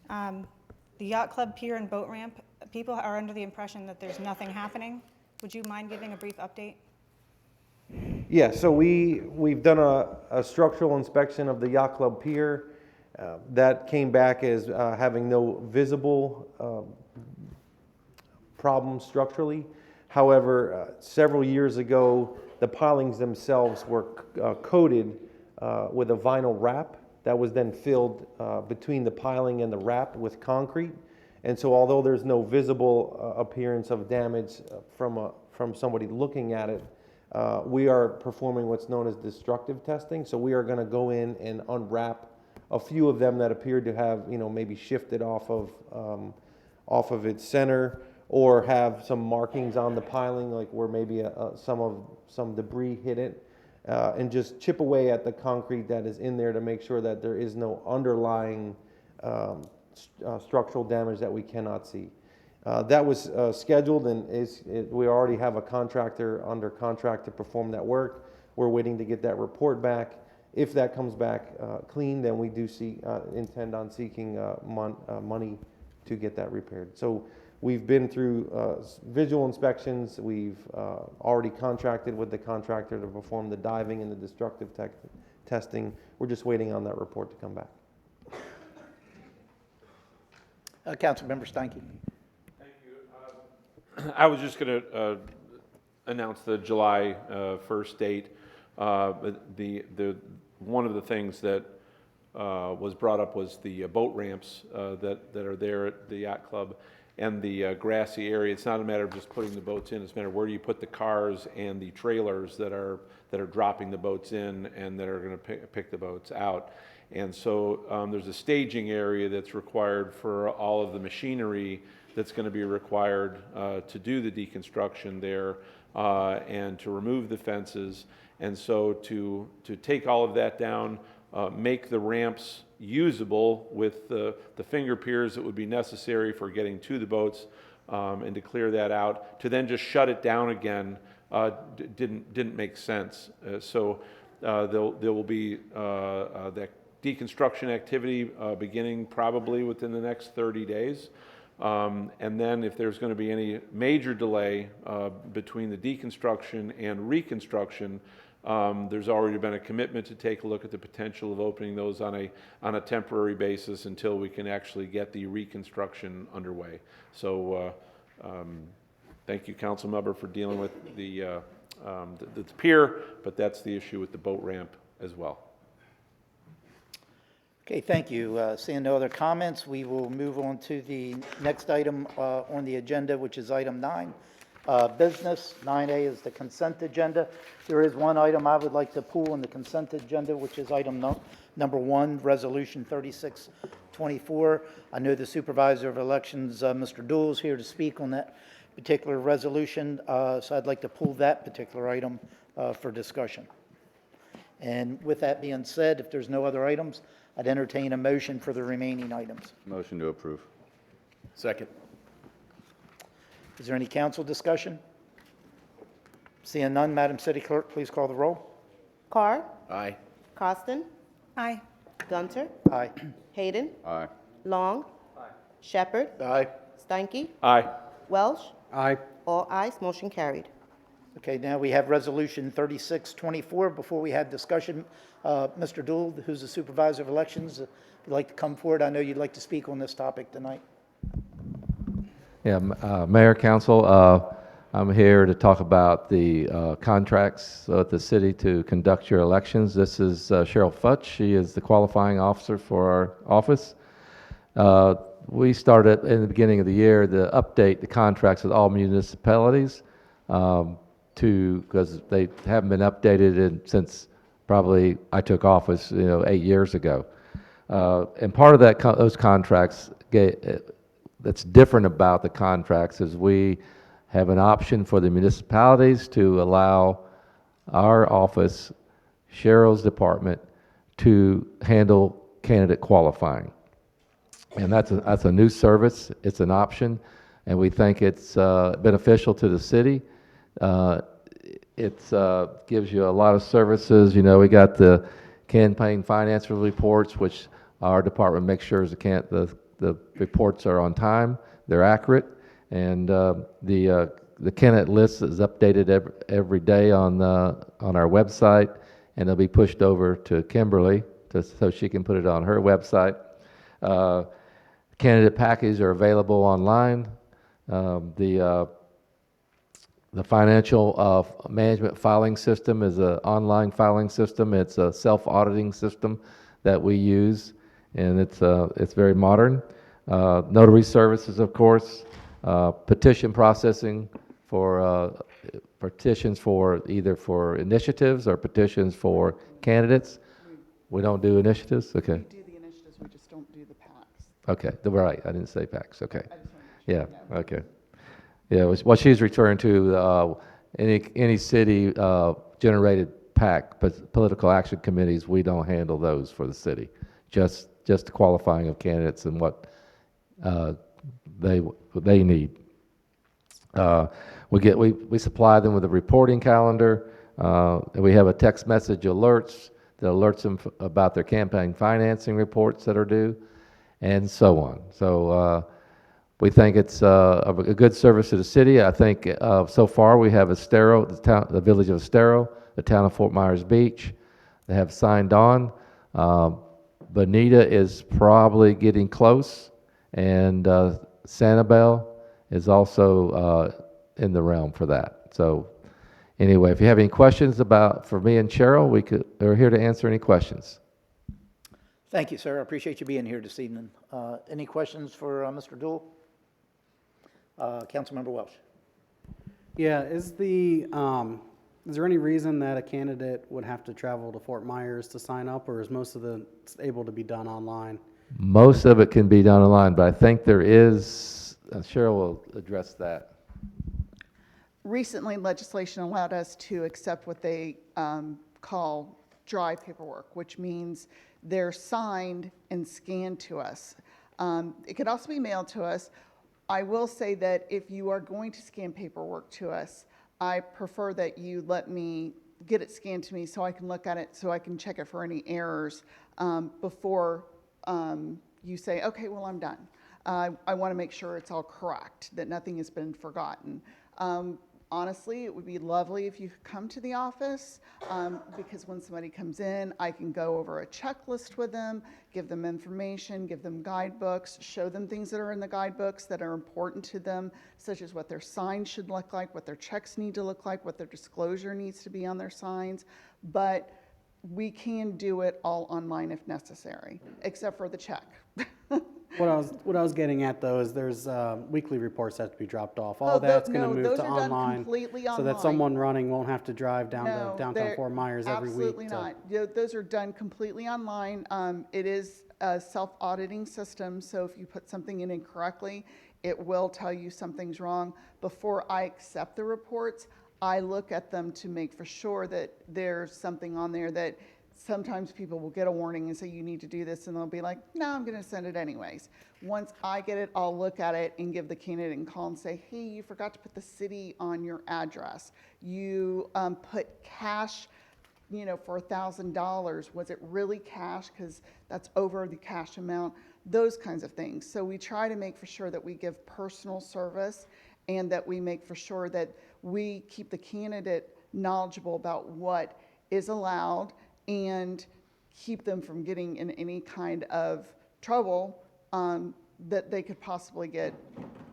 The Yacht Club Pier and Boat Ramp, people are under the impression that there's nothing happening. Would you mind giving a brief update? Yeah, so we've done a structural inspection of the Yacht Club Pier. That came back as having no visible problems structurally. However, several years ago, the pilings themselves were coated with a vinyl wrap that was then filled between the piling and the wrap with concrete. And so although there's no visible appearance of damage from somebody looking at it, we are performing what's known as destructive testing. So we are going to go in and unwrap a few of them that appeared to have, maybe shifted off of its center, or have some markings on the piling, like where maybe some debris hit it, and just chip away at the concrete that is in there to make sure that there is no underlying structural damage that we cannot see. That was scheduled, and we already have a contractor under contract to perform that work. We're waiting to get that report back. If that comes back clean, then we do intend on seeking money to get that repaired. So we've been through visual inspections. We've already contracted with the contractor to perform the diving and the destructive testing. We're just waiting on that report to come back. Councilmember Steinke. I was just going to announce the July 1st date. One of the things that was brought up was the boat ramps that are there at the yacht club and the grassy area. It's not a matter of just putting the boats in, it's a matter of where do you put the cars and the trailers that are dropping the boats in and that are going to pick the boats out. And so there's a staging area that's required for all of the machinery that's going to be required to do the deconstruction there and to remove the fences. And so to take all of that down, make the ramps usable with the finger piers that would be necessary for getting to the boats, and to clear that out, to then just shut it down again didn't make sense. So there will be that deconstruction activity beginning probably within the next 30 days. And then if there's going to be any major delay between the deconstruction and reconstruction, there's already been a commitment to take a look at the potential of opening those on a temporary basis until we can actually get the reconstruction underway. So thank you, Council Member, for dealing with the pier, but that's the issue with the boat ramp as well. Okay, thank you. Seeing no other comments, we will move on to the next item on the agenda, which is item 9, business. 9A is the consent agenda. There is one item I would like to pull on the consent agenda, which is item number 1, Resolution 3624. I know the Supervisor of Elections, Mr. Dool, is here to speak on that particular resolution, so I'd like to pull that particular item for discussion. And with that being said, if there's no other items, I'd entertain a motion for the remaining items. Motion to approve. Second. Is there any council discussion? Seeing none, Madam City Clerk, please call the roll. Carr, Aye. Costin, Aye. Gunter, Aye. Hayden, Aye. Long, Shepherd, Aye. Steinke, Aye. Welsh, Aye. all ayes, motion carried. Okay, now we have Resolution 3624. Before we have discussion, Mr. Dool, who's the Supervisor of Elections, if you'd like to come forward. I know you'd like to speak on this topic tonight. Yeah, Mayor, Council, I'm here to talk about the contracts with the city to conduct your elections. This is Cheryl Futch. She is the qualifying officer for our office. We started in the beginning of the year to update the contracts with all municipalities because they haven't been updated since probably I took office 8 years ago. And part of that those contracts that's different about the contracts is we have an option for the municipalities to allow our office, Cheryl's department, to handle candidate qualifying. And that's a new service. It's an option, and we think it's beneficial to the city. It gives you a lot of services. We got the campaign financial reports, which our department makes sure the reports are on time, they're accurate, and the candidate list is updated every day on our website, and it'll be pushed over to Kimberly so she can put it on her website. Candidate packages are available online. The financial management filing system is an online filing system. It's a self-auditing system that we use, and it's very modern. Notary services, of course, petition processing for petitions for either for initiatives or petitions for candidates. We don't do initiatives? Okay. We do the initiatives, we just don't do the PACs. Okay, right, I didn't say PACs, okay. Yeah, okay. Yeah, what she's referring to, any city generated PAC, political action committees, we don't handle those for the city. Just the qualifying of candidates and what they need. We supply them with a reporting calendar. And we have a text message alerts that alerts them about their campaign financing reports that are due, and so on. So we think it's a good service to the city. I think so far we have Estero, the village of Estero, the town of Fort Myers Beach. They have signed on. Bonita is probably getting close, and Sanibel is also in the realm for that. So anyway, if you have any questions for me and Cheryl, we're here to answer any questions. Thank you, sir. I appreciate you being here this evening. Any questions for Mr. Dool? Councilmember Welsh. Yeah, is there any reason that a candidate would have to travel to Fort Myers to sign up, or is most of the able to be done online? Most of it can be done online, but I think there is, Cheryl will address that. Recently, legislation allowed us to accept what they call dry paperwork, which means they're signed and scanned to us. It could also be mailed to us. I will say that if you are going to scan paperwork to us, I prefer that you let me get it scanned to me so I can look at it, so I can check it for any errors before you say, okay, well, I'm done. I want to make sure it's all correct, that nothing has been forgotten. Honestly, it would be lovely if you could come to the office because when somebody comes in, I can go over a checklist with them, give them information, give them guidebooks, show them things that are in the guidebooks that are important to them, such as what their signs should look like, what their checks need to look like, what their disclosure needs to be on their signs. But we can do it all online if necessary, except for the check. What I was getting at though is there's weekly reports that have to be dropped off. All Oh, that's going to no, move those to are done online, completely so that online. someone running won't have to drive down No, to downtown they're- Fort Myers every week. Absolutely not. Those are done completely online. It is a self-auditing system, so if you put something in incorrectly, it will tell you something's wrong. Before I accept the reports, I look at them to make for sure that there's something on there that sometimes people will get a warning and say, you need to do this, and they'll be like, no, I'm going to send it anyways. Once I get it, I'll look at it and give the candidate a call and say, hey, you forgot to put the city on your address. You put cash, for $1,000. Was it really cash? Because that's over the cash amount. Those kinds of things. So we try to make for sure that we give personal service and that we make for sure that we keep the candidate knowledgeable about what is allowed and keep them from getting in any kind of trouble that they could possibly get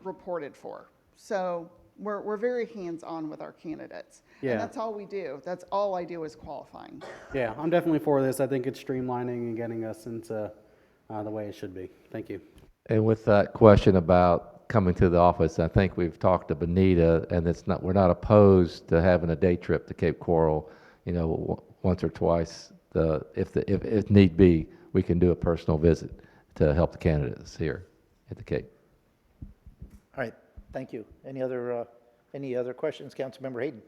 reported for. So we're very hands-on with our candidates. Yeah. And that's all we do. That's all I do is qualifying. Yeah, I'm definitely for this. I think it's streamlining and getting us into the way it should be. Thank you. And with that question about coming to the office, I think we've talked to Benita, and we're not opposed to having a day trip to Cape Coral, once or twice. If need be, we can do a personal visit to help the candidates here at the Cape. All right, thank you. Any other questions? Councilmember Hayden.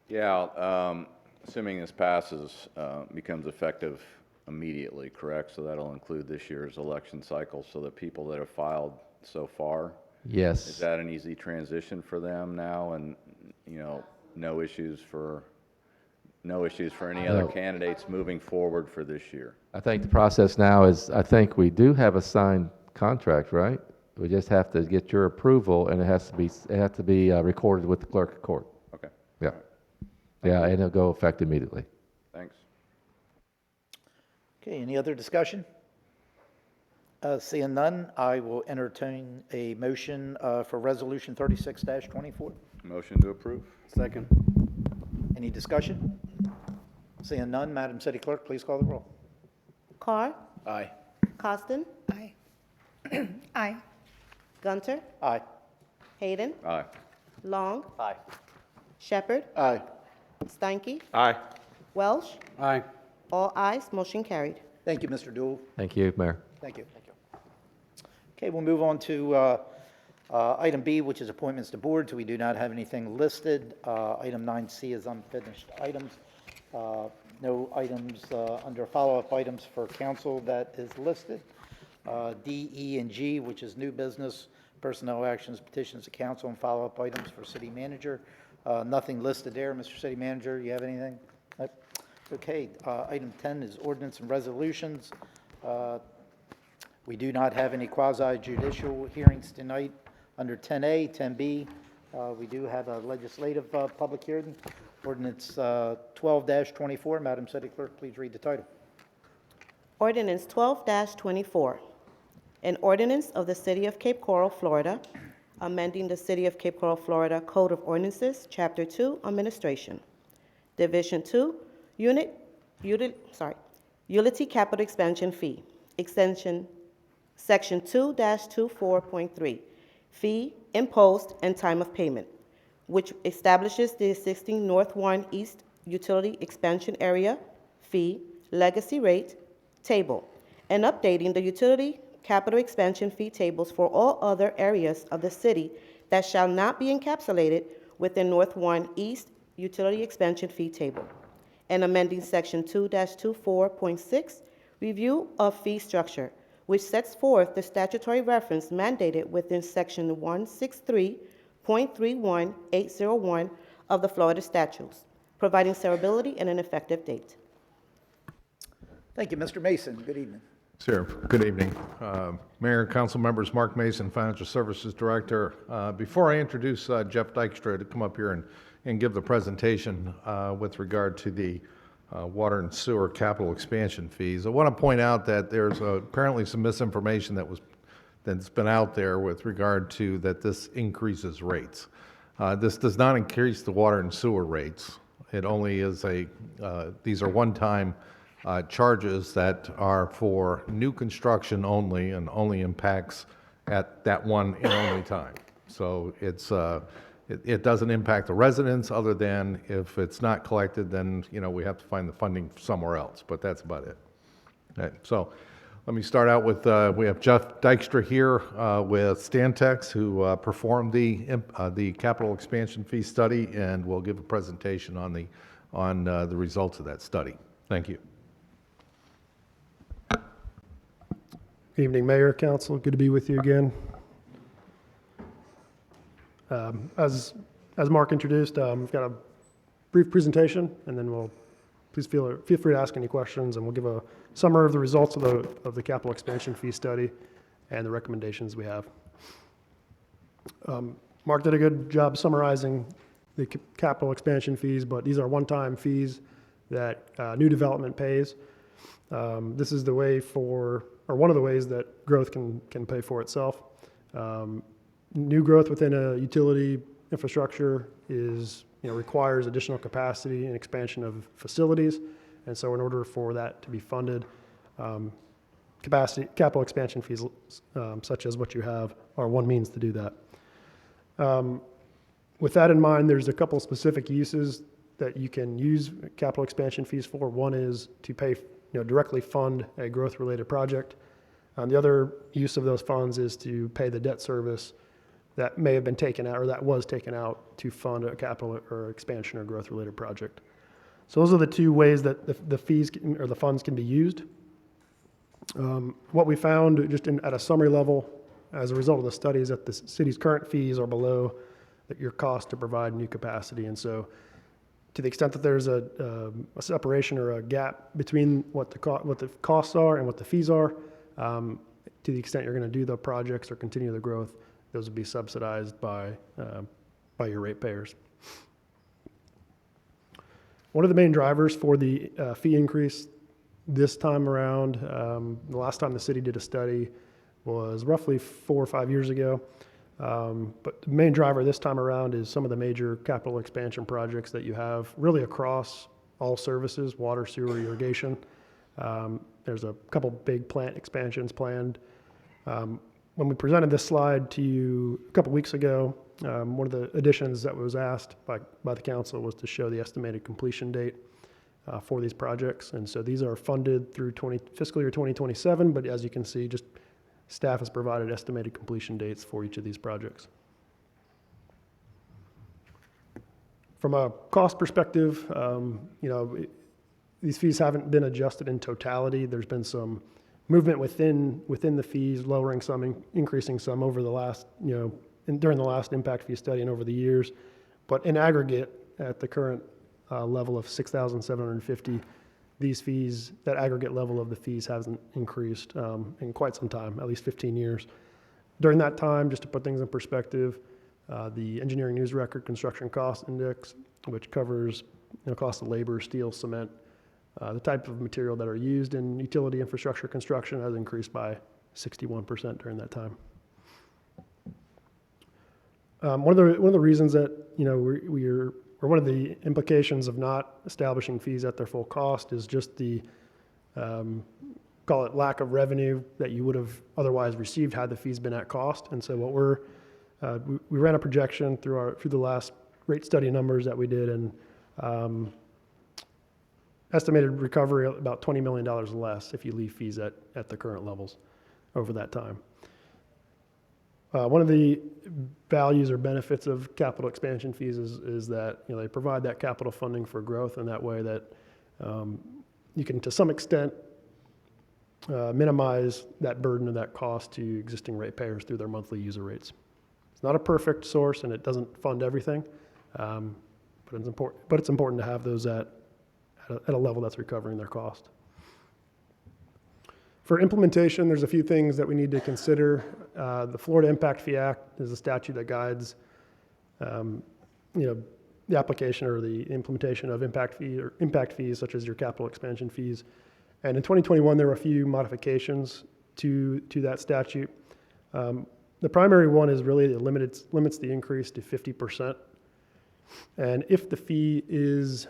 Yeah, assuming this passes, becomes effective immediately, correct? So that'll include this year's election cycle, so that people that have filed so far. Yes. Is that an easy transition for them now, and no issues for any other candidates moving forward for this year? I think the process now is, I think we do have a signed contract, right? We just have to get your approval, and it has to be recorded with the clerk of court. Okay. Yeah. Yeah, and it'll go effect immediately. Thanks. Okay, any other discussion? Seeing none, I will entertain a motion for Resolution 36-24. Motion to approve. Second. Any discussion? Seeing none, Madam City Clerk, please call the roll. Carr, Aye. Costin, Aye. Aye. Gunter, Aye. Hayden, Aye. Long, Aye. Shepherd, Aye. Steinke, Aye. Welsh. Aye. All ayes, motion carried. Thank you, Mr. Dool. Thank you, Mayor. Thank you. Okay, we'll move on to item B, which is appointments to boards. We do not have anything listed. Item 9C is unfinished items. No items under follow-up items for council that is listed. D, E, and G, which is new business, personnel actions, petitions to council, and follow-up items for city manager. Nothing listed there. Mr. City Manager, you have anything? Nope. Okay, item 10 is ordinance and resolutions. We do not have any quasi-judicial hearings tonight. Under 10A, 10B, we do have a legislative public hearing. Ordinance 12-24. Madam City Clerk, please read the title. Ordinance 12-24, an ordinance of the City of Cape Coral, Florida, amending the City of Cape Coral, Florida Code of Ordinances, Chapter 2, Administration, Division 2, Utility Capital Expansion Fee, Extension, Section 2-24.3, Fee, Imposed, and Time of Payment, which establishes the existing North 1 East Utility Expansion Area, Fee, Legacy Rate, Table, and updating the Utility Capital Expansion Fee tables for all other areas of the city that shall not be encapsulated within North 1 East Utility Expansion Fee Table, and amending Section 2-24.6, Review of Fee Structure, which sets forth the statutory reference mandated within Section 163.31801 of the Florida statutes, providing severability and an effective date. Thank you, Mr. Mason. Good evening. Sir, good evening. Mayor and council members, Mark Mason, Financial Services Director. Before I introduce Jeff Dykstra to come up here and give the presentation with regard to the water and sewer capital expansion fees, I want to point out that there's apparently some misinformation that's been out there with regard to that this increases rates. This does not increase the water and sewer rates. It only is these are one-time charges that are for new construction only and only impacts at that one and only time. So it doesn't impact the residents other than if it's not collected, then we have to find the funding somewhere else, but that's about it. Okay, so let me start out with, we have Jeff Dykstra here with Stantex, who performed the capital expansion fee study, and will give a presentation on the results of that study. Thank you. Good evening, Mayor, Council. Good to be with you again. As Mark introduced, we've got a brief presentation, and then please feel free to ask any questions, and we'll give a summary of the results of the capital expansion fee study and the recommendations we have. Mark did a good job summarizing the capital expansion fees, but these are one-time fees that new development pays. This is the way one of the ways that growth can pay for itself. New growth within a utility infrastructure requires additional capacity and expansion of facilities, and so in order for that to be funded, capital expansion fees, such as what you have, are one means to do that. With that in mind, there's a couple specific uses that you can use capital expansion fees for. One is to pay, directly fund a growth-related project. The other use of those funds is to pay the debt service that may have been taken out or that was taken out to fund a capital or expansion or growth-related project. So those are the two ways that the fees or the funds can be used. What we found just at a summary level as a result of the study is that the city's current fees are below your cost to provide new capacity. And so to the extent that there's a separation or a gap between what the costs are and what the fees are, to the extent you're going to do the projects or continue the growth, those would be subsidized by your ratepayers. One of the main drivers for the fee increase this time around, the last time the city did a study was roughly 4 or 5 years ago. But the main driver this time around is some of the major capital expansion projects that you have really across all services, water, sewer, irrigation. There's a couple big plant expansions planned. When we presented this slide to you a couple weeks ago, one of the additions that was asked by the council was to show the estimated completion date for these projects. And so these are funded through fiscal year 2027, but as you can see, just staff has provided estimated completion dates for each of these projects. From a cost perspective, these fees haven't been adjusted in totality. There's been some movement within the fees, lowering some, increasing some over the last, during the last impact fee study and over the years. But in aggregate, at the current level of $6,750, these fees, that aggregate level of the fees hasn't increased in quite some time, at least 15 years. During that time, just to put things in perspective, the Engineering News Record Construction Cost Index, which covers cost of labor, steel, cement, the type of material that are used in utility infrastructure construction has increased by 61% during that time. One of the reasons that one of the implications of not establishing fees at their full cost is just the call it lack of revenue that you would have otherwise received had the fees been at cost. And so what we ran a projection through the last rate study numbers that we did, and estimated recovery about $20 million less if you leave fees at the current levels over that time. One of the values or benefits of capital expansion fees is that they provide that capital funding for growth, and that way that you can, to some extent, minimize that burden of that cost to existing ratepayers through their monthly user rates. It's not a perfect source, and it doesn't fund everything, but it's important to have those at a level that's recovering their cost. For implementation, there's a few things that we need to consider. The Florida Impact Fee Act is a statute that guides, the application or the implementation of impact fees, such as your capital expansion fees. And in 2021, there were a few modifications to that statute. The primary one is really it limits the increase to 50%. And if the fee is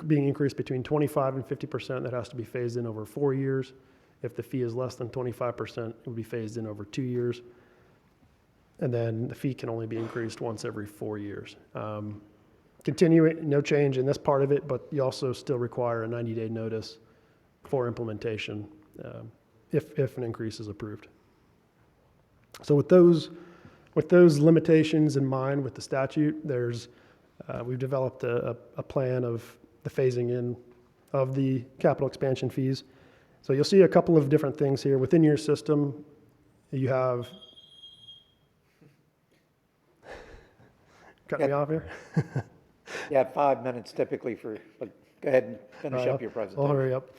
being increased between 25 and 50%, that has to be phased in over 4 years. If the fee is less than 25%, it will be phased in over 2 years. And then the fee can only be increased once every 4 years. Continuing, no change in this part of it, but you also still require a 90-day notice for implementation if an increase is approved. So with those limitations in mind with the statute, we've developed a plan of the phasing in of the capital expansion fees. So you'll see a couple of different things here. Within your system, you have... Cut me off here? You have 5 minutes typically but go ahead and finish up your presentation. I'll hurry up.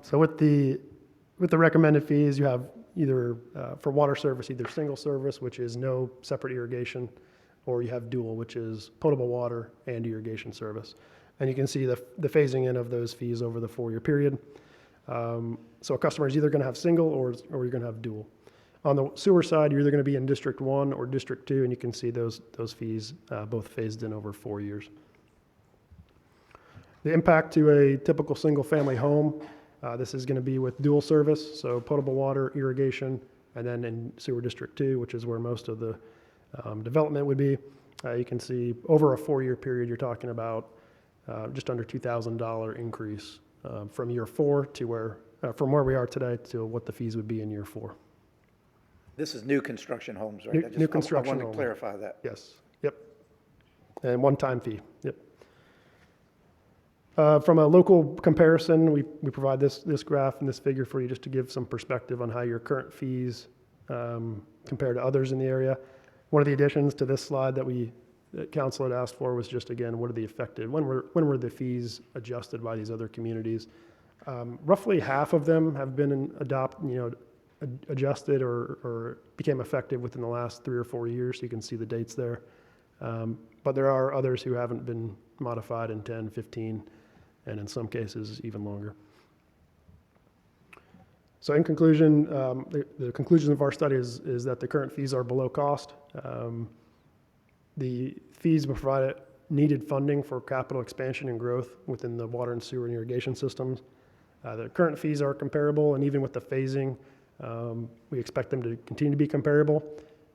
So with the recommended fees, you have either, for water service, either single service, which is no separate irrigation, or you have dual, which is potable water and irrigation service. And you can see the phasing in of those fees over the 4-year period. So a customer is either going to have single or you're going to have dual. On the sewer side, you're either going to be in District 1 or District 2, and you can see those fees both phased in over 4 years. The impact to a typical single-family home, this is going to be with dual service, so potable water, irrigation, and then in Sewer District 2, which is where most of the development would be. You can see over a 4-year period, you're talking about just under $2,000 increase from year 4 to from where we are today to what the fees would be in year 4. This is new construction homes, right? New construction I wanted to only. clarify that. Yes. Yep. And one-time fee. Yep. From a local comparison, we provide this graph and this figure for you just to give some perspective on how your current fees compare to others in the area. One of the additions to this slide that council had asked for was just, again, what are the effective, when were the fees adjusted by these other communities? Roughly half of them have been adjusted or became effective within the last 3 or 4 years. You can see the dates there. But there are others who haven't been modified in 10, 15, and in some cases even longer. So in conclusion, the conclusion of our study is that the current fees are below cost. The fees will provide needed funding for capital expansion and growth within the water and sewer and irrigation systems. The current fees are comparable, and even with the phasing, we expect them to continue to be comparable.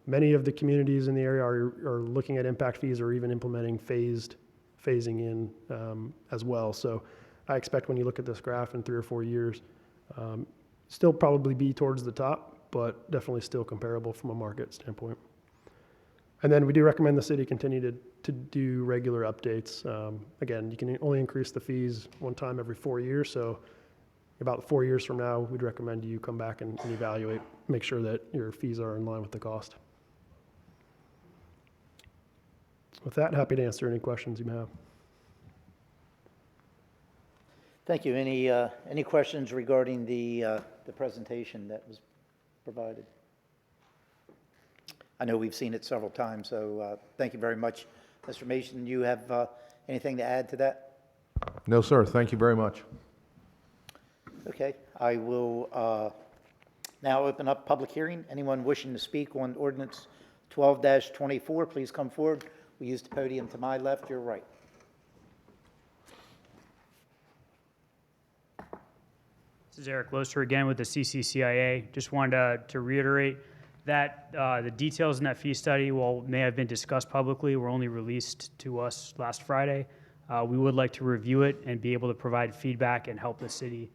Many of the communities in the area are looking at impact fees or even implementing phasing in as well. So I expect when you look at this graph in 3 or 4 years, still probably be towards the top, but definitely still comparable from a market standpoint. And then we do recommend the city continue to do regular updates. Again, you can only increase the fees one time every 4 years. So about 4 years from now, we'd recommend you come back and evaluate, make sure that your fees are in line with the cost. With that, happy to answer any questions you may have. Thank you. Any questions regarding the presentation that was provided? I know we've seen it several times, so thank you very much. Mr. Mason, you have anything to add to that? No, sir. Thank you very much. Okay, I will now open up public hearing. Anyone wishing to speak on ordinance 12-24, please come forward. We use the podium to my left, your right. is Eric Loser again with the CCCIA. Just wanted to reiterate that the details in that fee study, while may have been discussed publicly, were only released to us last Friday. We would like to review it and be able to provide feedback and help the city.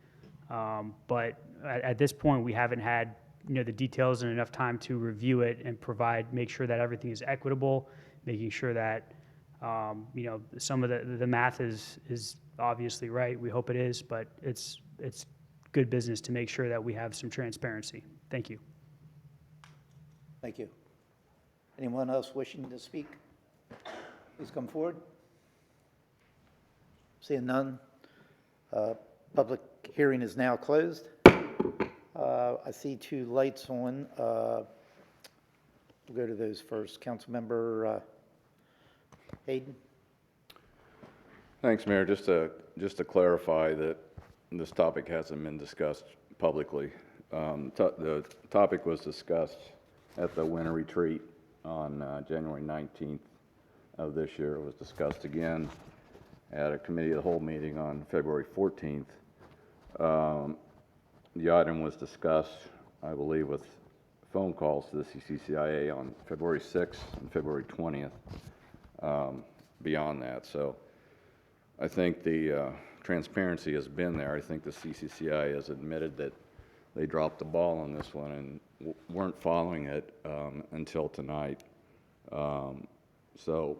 But at this point, we haven't had the details and enough time to review it and make sure that everything is equitable, making sure that some of the math is obviously right. We hope it is, but it's good business to make sure that we have some transparency. Thank you. Thank you. Anyone else wishing to speak? Please come forward. Seeing none, public hearing is now closed. I see two lights on. We'll go to those first. Councilmember Hayden. Thanks, Mayor. Just to clarify that this topic hasn't been discussed publicly. The topic was discussed at the winter retreat on January 19th of this year. It was discussed again at a committee of the whole meeting on February 14th. The item was discussed, I believe, with phone calls to the CCCIA on February 6th and February 20th. Beyond that, so I think the transparency has been there. I think the CCCIA has admitted that they dropped the ball on this one and weren't following it until tonight. So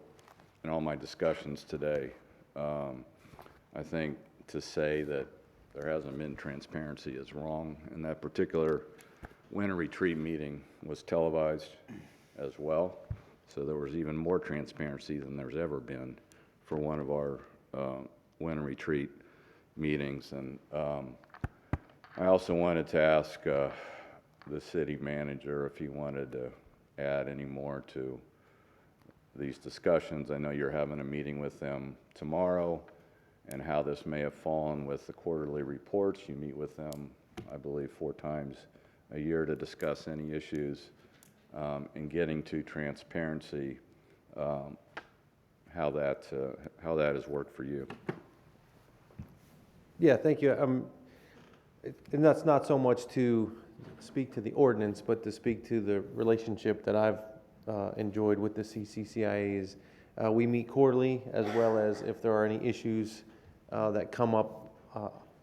in all my discussions today, I think to say that there hasn't been transparency is wrong. And that particular winter retreat meeting was televised as well. So there was even more transparency than there's ever been for one of our winter retreat meetings. And I also wanted to ask the city manager if he wanted to add any more to these discussions. I know you're having a meeting with them tomorrow, and how this may have fallen with the quarterly reports. You meet with them, I believe, 4 times a year to discuss any issues, and getting to transparency, how that has worked for you. Yeah, thank you. And that's not so much to speak to the ordinance, but to speak to the relationship that I've enjoyed with the CCCIAs. We meet quarterly, as well as if there are any issues that come up.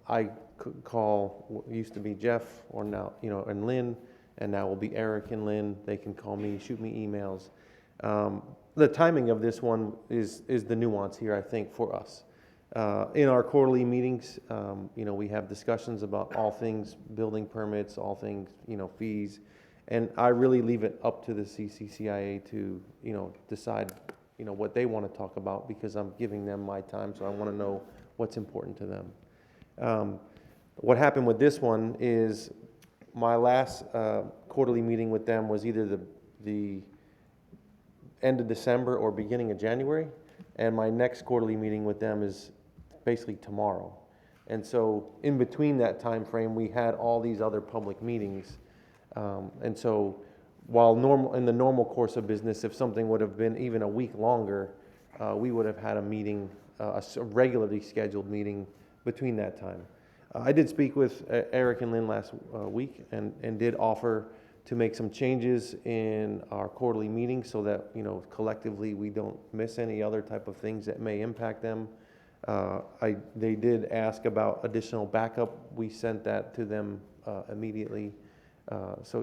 I could call what used to be Jeff, or now, and Lynn, and now will be Eric and Lynn. They can call me, shoot me emails. The timing of this one is the nuance here, I think, for us. In our quarterly meetings, we have discussions about all things building permits, all things, fees, and I really leave it up to the CCCIA to, decide, what they want to talk about, because I'm giving them my time, so I want to know what's important to them. What happened with this one is my last quarterly meeting with them was either the end of December or beginning of January, and my next quarterly meeting with them is basically tomorrow. And so in between that time frame, we had all these other public meetings. And so while in the normal course of business, if something would have been even a week longer, we would have had a meeting, a regularly scheduled meeting between that time. I did speak with Eric and Lynn last week and did offer to make some changes in our quarterly meetings so that, collectively we don't miss any other type of things that may impact them. They did ask about additional backup. We sent that to them immediately. So,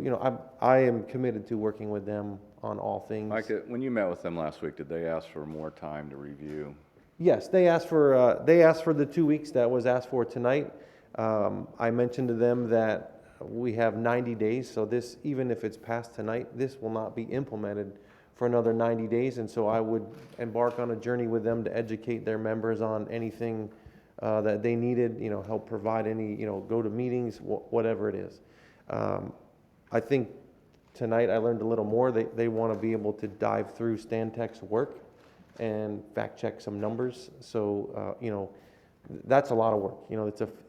I am committed to working with them on all things. Mike, when you met with them last week, did they ask for more time to review? Yes, they asked for the 2 weeks that was asked for tonight. I mentioned to them that we have 90 days, so this, even if it's passed tonight, this will not be implemented for another 90 days, and so I would embark on a journey with them to educate their members on anything that they needed, help provide any, go to meetings, whatever it is. I think tonight I learned a little more. They want to be able to dive through Stantec's work and fact check some numbers. So, that's a lot of work.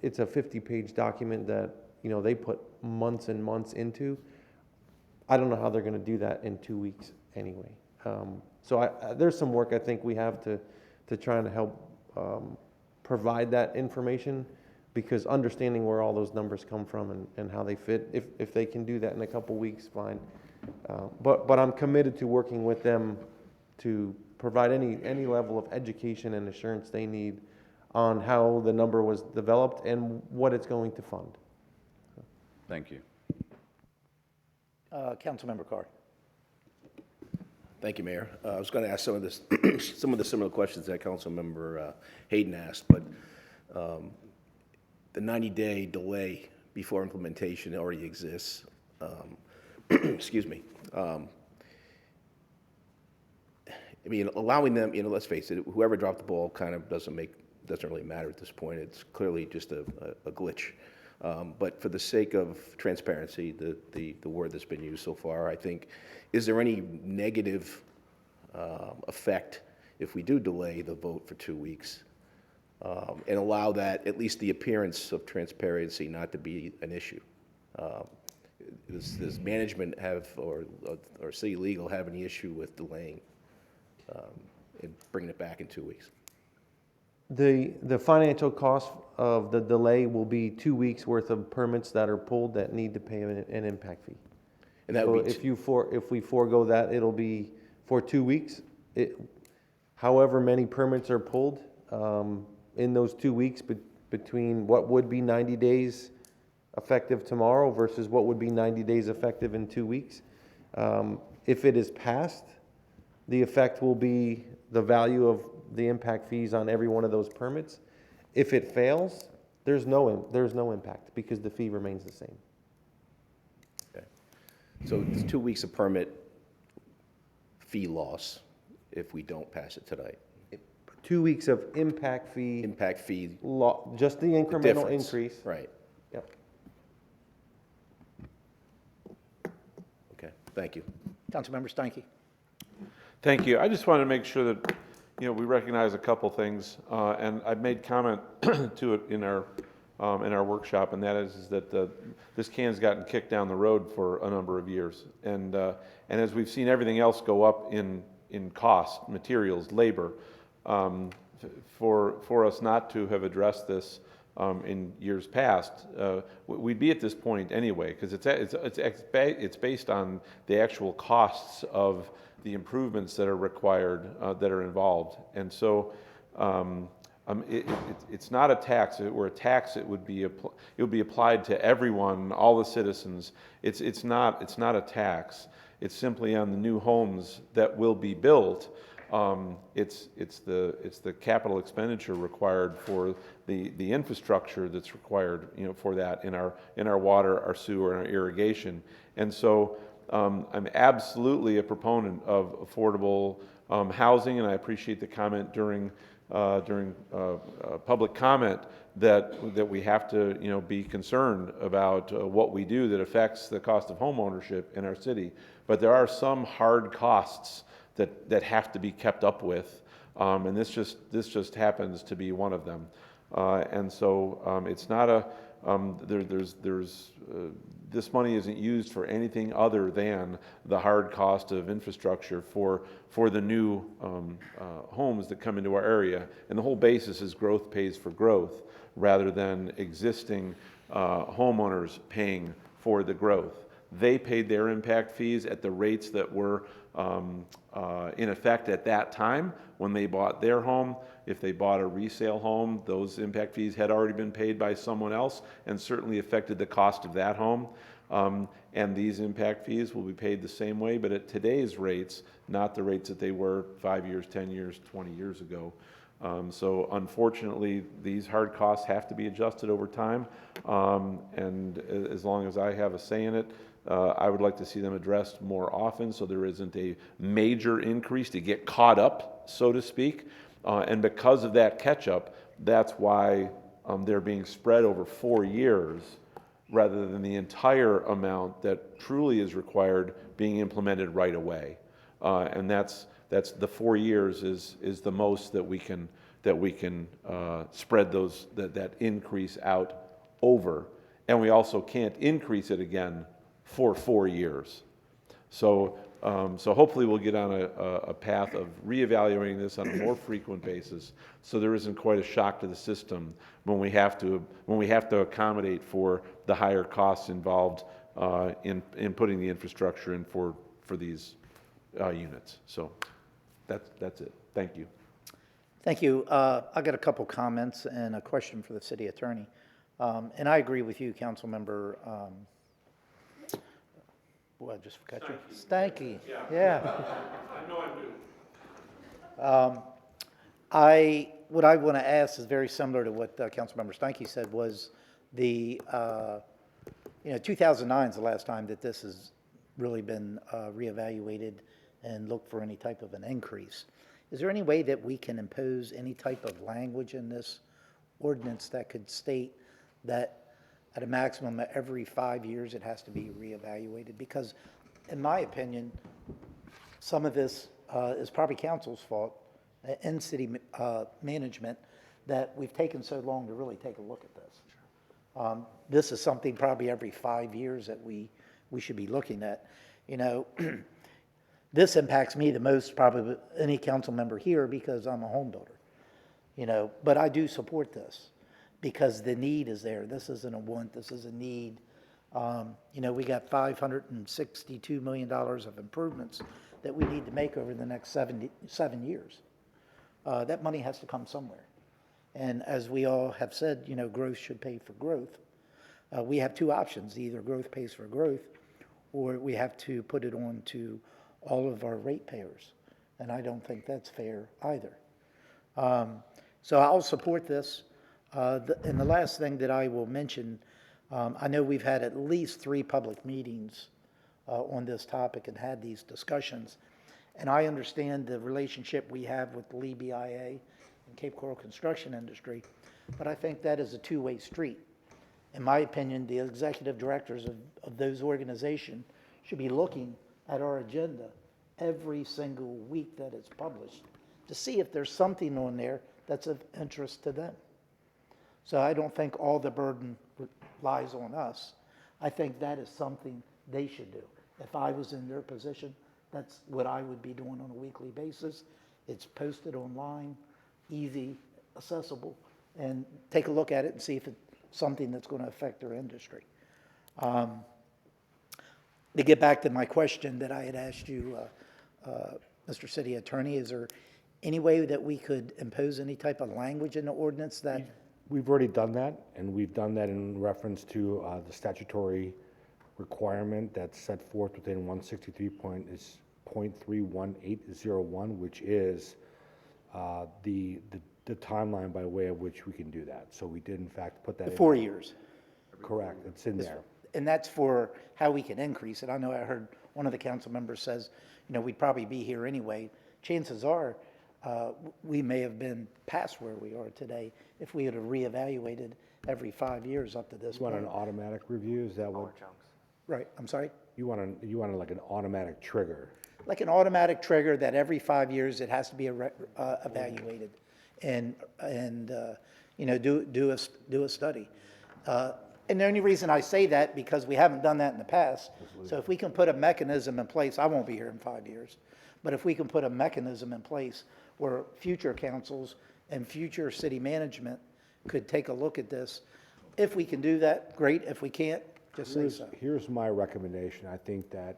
It's a 50-page document that, they put months and months into. I don't know how they're going to do that in 2 weeks anyway. So there's some work I think we have to try and help provide that information. because understanding where all those numbers come from and how they fit, if they can do that in a couple weeks, fine. But I'm committed to working with them to provide any level of education and assurance they need on how the number was developed and what it's going to fund. Thank you. Councilmember Carr. Thank you, Mayor. I was going to ask some of this, some of the similar questions that Councilmember Hayden asked, but the 90-day delay before implementation already exists. Excuse me. I mean, allowing them, let's face it, whoever dropped the ball kind of doesn't really matter at this point. It's clearly just a glitch. But for the sake of transparency, the word that's been used so far, I think, is there any negative effect if we do delay the vote for 2 weeks and allow that, at least the appearance of transparency, not to be an issue? Does management have, or city legal have any issue with delaying and bringing it back in 2 weeks? The financial cost of the delay will be 2 weeks worth of permits that are pulled that need to pay an impact fee. And that So would be if we forego that, it'll be for 2 weeks. However many permits are pulled in those 2 weeks between what would be 90 days effective tomorrow versus what would be 90 days effective in 2 weeks. If it is passed, the effect will be the value of the impact fees on every one of those permits. If it fails, there's no impact because the fee remains the same. Okay. So it's 2 weeks of permit fee loss if we don't pass it tonight. 2 weeks of impact fee. Just the incremental difference. increase. Right. Yep. Okay. Thank you. Councilmember Steinke. Thank you. I just wanted to make sure that, we recognize a couple things, and I've made comment to it in our workshop, and that is that this can's gotten kicked down the road for a number of years, and as we've seen everything else go up in cost, materials, labor, for us not to have addressed this in years past, we'd be at this point anyway, because it's based on the actual costs of the improvements that are required, that are involved. And so it's not a tax. If it were a tax, it would be applied to everyone, all the citizens. It's not a tax. It's simply on the new homes that will be built. It's the capital expenditure required for the infrastructure that's required, for that in our water, our sewer, and our irrigation. And so I'm absolutely a proponent of affordable housing, and I appreciate the comment during public comment that we have to be concerned about what we do that affects the cost of home ownership in our city. But there are some hard costs that have to be kept up with, and this just happens to be one of them. And so it's not a this money isn't used for anything other than the hard cost of infrastructure for the new homes that come into our area. And the whole basis is growth pays for growth rather than existing homeowners paying for the growth. They paid their impact fees at the rates that were in effect at that time when they bought their home. If they bought a resale home, those impact fees had already been paid by someone else and certainly affected the cost of that home. And these impact fees will be paid the same way, but at today's rates, not the rates that they were 5 years, 10 years, 20 years ago. So unfortunately, these hard costs have to be adjusted over time. And as long as I have a say in it, I would like to see them addressed more often so there isn't a major increase to get caught up, so to speak. And because of that catch-up, that's why they're being spread over 4 years rather than the entire amount that truly is required being implemented right away. And that's the 4 years is the most that we can spread that increase out over. And we also can't increase it again for 4 years. So So hopefully we'll get on a path of reevaluating this on a more frequent basis, so there isn't quite a shock to the system when we have to accommodate for the higher costs involved in putting the infrastructure in for these units. So that's it. Thank you. Thank you. I got a couple comments and a question for the city attorney. And I agree with you, Councilmember, I just forgot you. Stanky. Yeah. I know I do. What I want to ask is very similar to what Councilmember Stanky said, was 2009 is the last time that this has really been reevaluated and looked for any type of an increase. Is there any way that we can impose any type of language in this ordinance that could state that at a maximum of every 5 years it has to be reevaluated? Because in my opinion, some of this is probably council's fault and city management that we've taken so long to really take a look at this. This is something probably every 5 years that we should be looking at. This impacts me the most, probably any council member here, because I'm a home builder. But I do support this because the need is there. This isn't a want, this is a need. We got $562 million of improvements that we need to make over the next 7 years. That money has to come somewhere. And as we all have said, growth should pay for growth. We have two options: either growth pays for growth, or we have to put it on to all of our ratepayers. And I don't think that's fair either. So I'll support this. And the last thing that I will mention, I know we've had at least 3 public meetings on this topic and had these discussions. And I understand the relationship we have with the Lee BIA and Cape Coral Construction Industry, but I think that is a two-way street. In my opinion, the executive directors of those organizations should be looking at our agenda every single week that it's published to see if there's something on there that's of interest to them. So I don't think all the burden lies on us. I think that is something they should do. If I was in their position, that's what I would be doing on a weekly basis. It's posted online, easy, accessible, and take a look at it and see if it's something that's going to affect their industry. To get back to my question that I had asked you, Mr. City Attorney, is there any way that we could impose any type of language in the ordinance that? We've already done that, and we've done that in reference to the statutory requirement that's set forth within 163.31801, which is the timeline by way of which we can do that. So we did in fact put that in. 4 years. Correct, it's in there. And that's for how we can increase it. I know I heard one of the council members says, we'd probably be here anyway. Chances are, we may have been past where we are today if we had reevaluated every 5 years up to this You want point. an automatic review, is that what? Right, I'm sorry? You want like an automatic trigger? Like an automatic trigger that every 5 years it has to be evaluated and do a study. And the only reason I say that because we haven't done that in the past. So if we can put a mechanism in place, I won't be here in 5 years, but if we can put a mechanism in place where future councils and future city management could take a look at this, if we can do that, great. If we can't, just say so. Here's my recommendation. I think that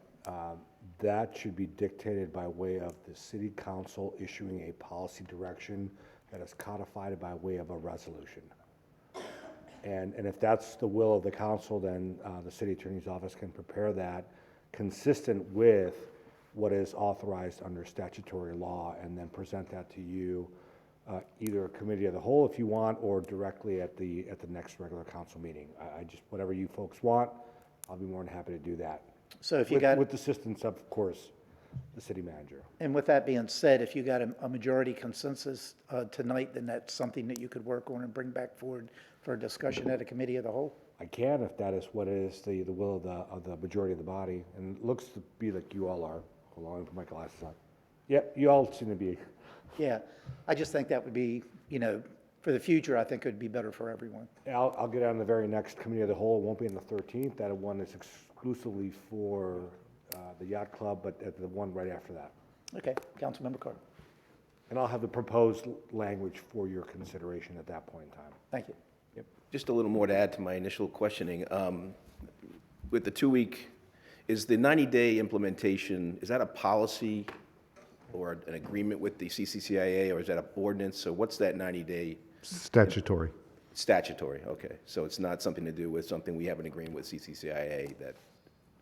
that should be dictated by way of the city council issuing a policy direction that is codified by way of a resolution. And if that's the will of the council, then the city attorney's office can prepare that consistent with what is authorized under statutory law, and then present that to you, either a committee of the whole if you want, or directly at the next regular council meeting. I just, whatever you folks want, I'll be more than happy to do that. So if you got, with the assistance of course, the city manager. and with that being said, if you got a majority consensus tonight, then that's something that you could work on and bring back forward for a discussion at a committee of the whole? I can, if that is what is the will of the majority of the body, and it looks to be like you all are. Hold on, let me put my glasses on. Yep, you all seem to be. Yeah, I just think that would be, for the future, I think it would be better for everyone. I'll get on the very next committee of the whole. It won't be on the 13th. That one is exclusively for the yacht club, but at the one right after that. Okay, Councilmember Carter. And I'll have the proposed language for your consideration at that point in time. Thank you. Just a little more to add to my initial questioning. With the 2-week, is the 90-day implementation, is that a policy or an agreement with the CCCIA, or is that an ordinance? So what's that 90-day? Statutory. Statutory, okay. So it's not something to do with something we have an agreement with CCCIA that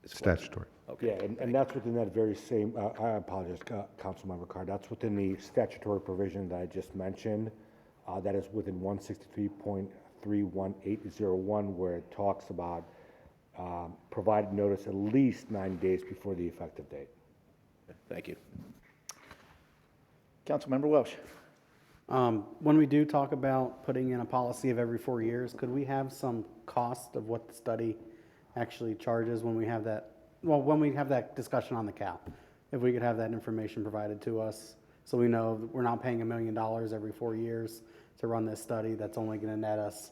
is. Statutory. Okay. Yeah, and that's within that very same, I apologize, Councilmember Carr, that's within the statutory provision that I just mentioned. That is within 163.31801, where it talks about provided notice at least 90 days before the effective date. Thank you. Councilmember Welsh. When we do talk about putting in a policy of every 4 years, could we have some cost of what the study actually charges when we have that, well, when we have that discussion on the cap? If we could have that information provided to us, so we know that we're not paying $1 million every 4 years to run this study, that's only gonna net us,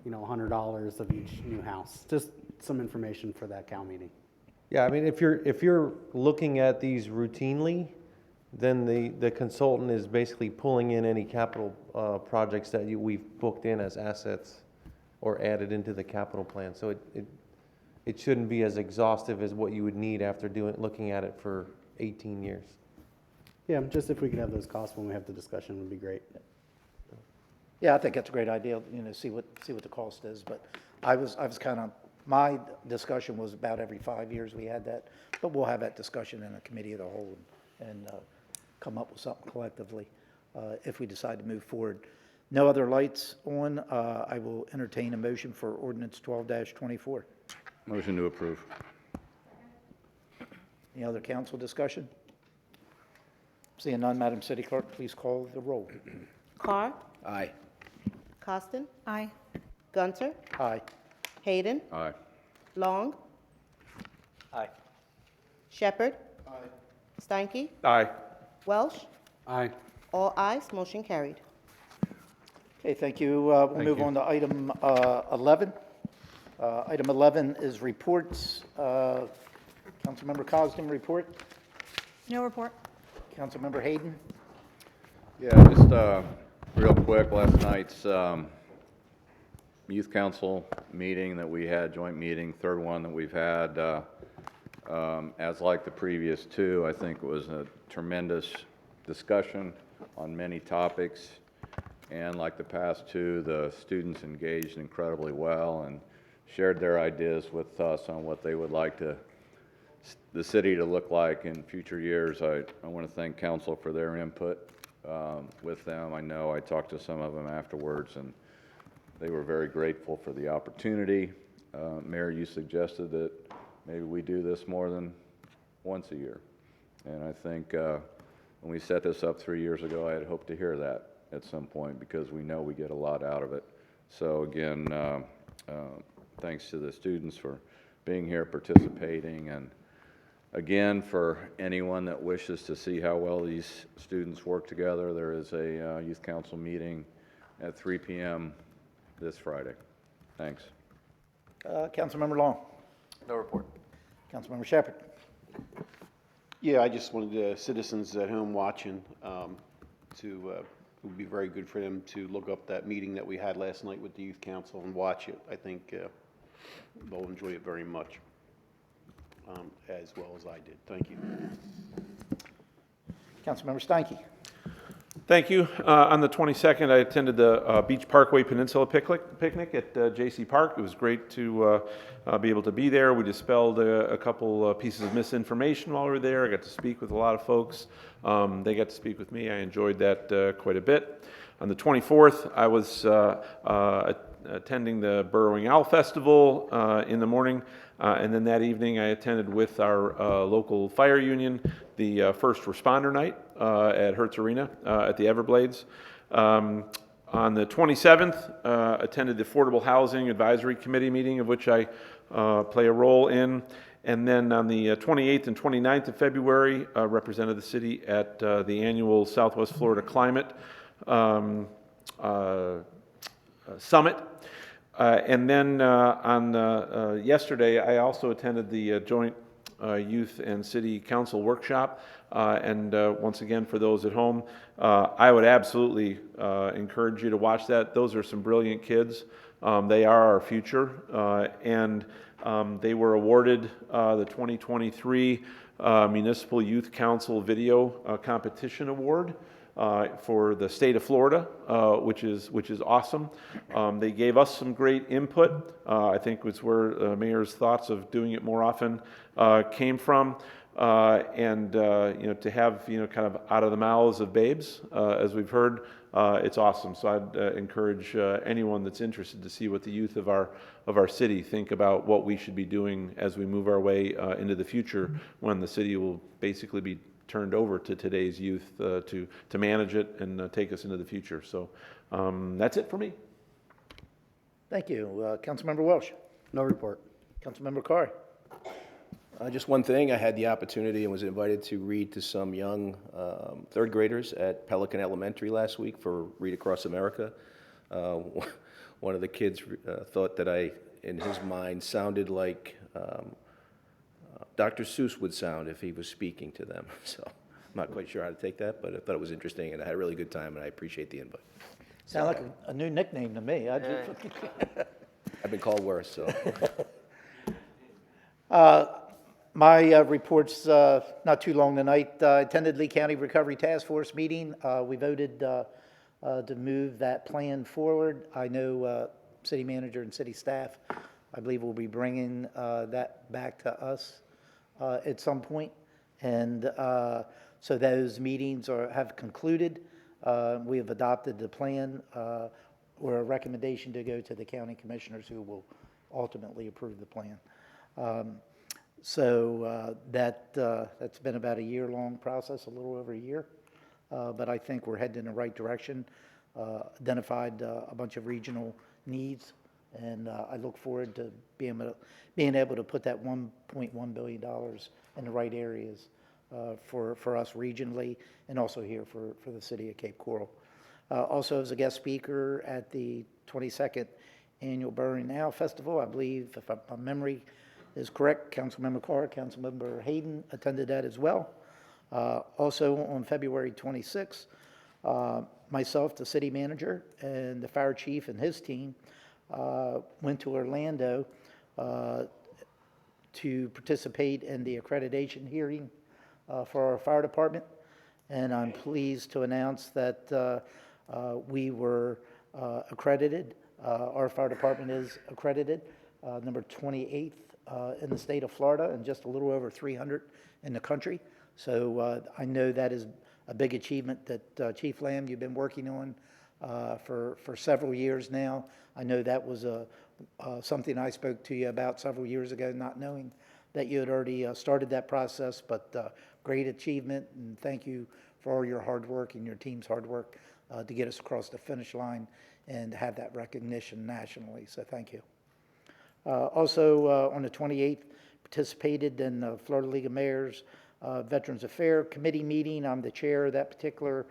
$100 of each new house. Just some information for that Cal meeting. Yeah, I mean, if you're looking at these routinely, then the consultant is basically pulling in any capital projects that we've booked in as assets or added into the capital plan. So it shouldn't be as exhaustive as what you would need after looking at it for 18 years. Yeah, just if we could have those costs when we have the discussion would be great. Yeah, I think that's a great idea, see what the cost is, but I was kind of, my discussion was about every 5 years we had that, but we'll have that discussion in a committee of the whole and come up with something collectively if we decide to move forward. No other lights on, I will entertain a motion for ordinance 12-24. Motion to approve. Any other council discussion? Seeing none, Madam City Clerk, please call the roll. Carr, Aye. Costin, Aye. Gunter, Aye. Hayden, Aye. Long, Aye. Shepherd, Steinke, Aye. Welsh, Aye. all ayes, motion carried. Okay, thank you. We'll move on to item 11. Item 11 is reports. Councilmember Cosden, report. No report. Councilmember Hayden. Yeah, just real quick, last night's youth council meeting that we had, joint meeting, third one that we've had, as like the previous two, I think it was a tremendous discussion on many topics. And like the past two, the students engaged incredibly well and shared their ideas with us on what they would like the city to look like in future years. I want to thank council for their input with them. I know I talked to some of them afterwards, and they were very grateful for the opportunity. Mayor, you suggested that maybe we do this more than once a year. And I think when we set this up 3 years ago, I had hoped to hear that at some point because we know we get a lot out of it. So again, thanks to the students for being here, participating, and again, for anyone that wishes to see how well these students work together, there is a youth council meeting at 3 p.m. this Friday. Thanks. Councilmember Long. No report. Councilmember Shepherd. Yeah, I just wanted the citizens at home watching it would be very good for them to look up that meeting that we had last night with the youth council and watch it. I think they'll enjoy it very much, as well as I did. Thank you. Councilmember Steinke. Thank you. On the 22nd, I attended the Beach Parkway Peninsula picnic at J.C. Park. It was great to be able to be there. We dispelled a couple pieces of misinformation while we were there. I got to speak with a lot of folks. They got to speak with me. I enjoyed that quite a bit. On the 24th, I was attending the Burrowing Owl Festival in the morning, and then that evening I attended with our local fire union the first responder night at Hertz Arena at the Everblades. On the 27th, attended the Affordable Housing Advisory Committee meeting, of which I play a role in. And then on the 28th and 29th of February, represented the city at the annual Southwest Florida Climate Summit. And then on yesterday, I also attended the joint Youth and City Council Workshop. Once again, for those at home, I would absolutely encourage you to watch that. Those are some brilliant kids. They are our future, and they were awarded the 2023 Municipal Youth Council Video Competition Award for the state of Florida, which is awesome. They gave us some great input. I think was where Mayor's thoughts of doing it more often came from. To have kind of out of the mouths of babes, as we've heard, it's awesome. So I'd encourage anyone that's interested to see what the youth of our city think about what we should be doing as we move our way into the future, when the city will basically be turned over to today's youth to manage it and take us into the future. So that's it for me. Thank you. Councilmember Welsh. No report. Councilmember Carr. Just one thing, I had the opportunity and was invited to read to some young third graders at Pelican Elementary last week for Read Across America. One of the kids thought that I, in his mind, sounded like Dr. Seuss would sound if he was speaking to them. So I'm not quite sure how to take that, but I thought it was interesting, and I had a really good time, and I appreciate the invite. Sound like a new nickname to me. I've been called worse, so. My report's not too long tonight. Attended Lee County Recovery Task Force meeting. We voted to move that plan forward. I know city manager and city staff, I believe, will be bringing that back to us at some point. And so those meetings have concluded. We have adopted the plan or a recommendation to go to the county commissioners, who will ultimately approve the plan. That's been about a year-long process, a little over a year, but I think we're headed in the right direction. Identified a bunch of regional needs, and I look forward to being able to put that $1.1 billion in the right areas for us regionally, and also here for the city of Cape Coral. Also, as a guest speaker at the 22nd Annual Burning Owl Festival, I believe, if my memory is correct, Councilmember Carr, Councilmember Hayden attended that as well. Also on February 26th, myself, the city manager, and the fire chief and his team went to Orlando to participate in the accreditation hearing for our fire department. And I'm pleased to announce that we were accredited. Our fire department is accredited, number 28th in the state of Florida, and just a little over 300 in the country. So I know that is a big achievement that Chief Lamb, you've been working on for several years now. I know that was something I spoke to you about several years ago, not knowing that you had already started that process, but great achievement, and thank you for all your hard work and your team's hard work to get us across the finish line and have that recognition nationally, so thank you. Also, on the 28th, participated in the Florida League of Mayors Veterans Affairs Committee meeting. I'm the chair of that particular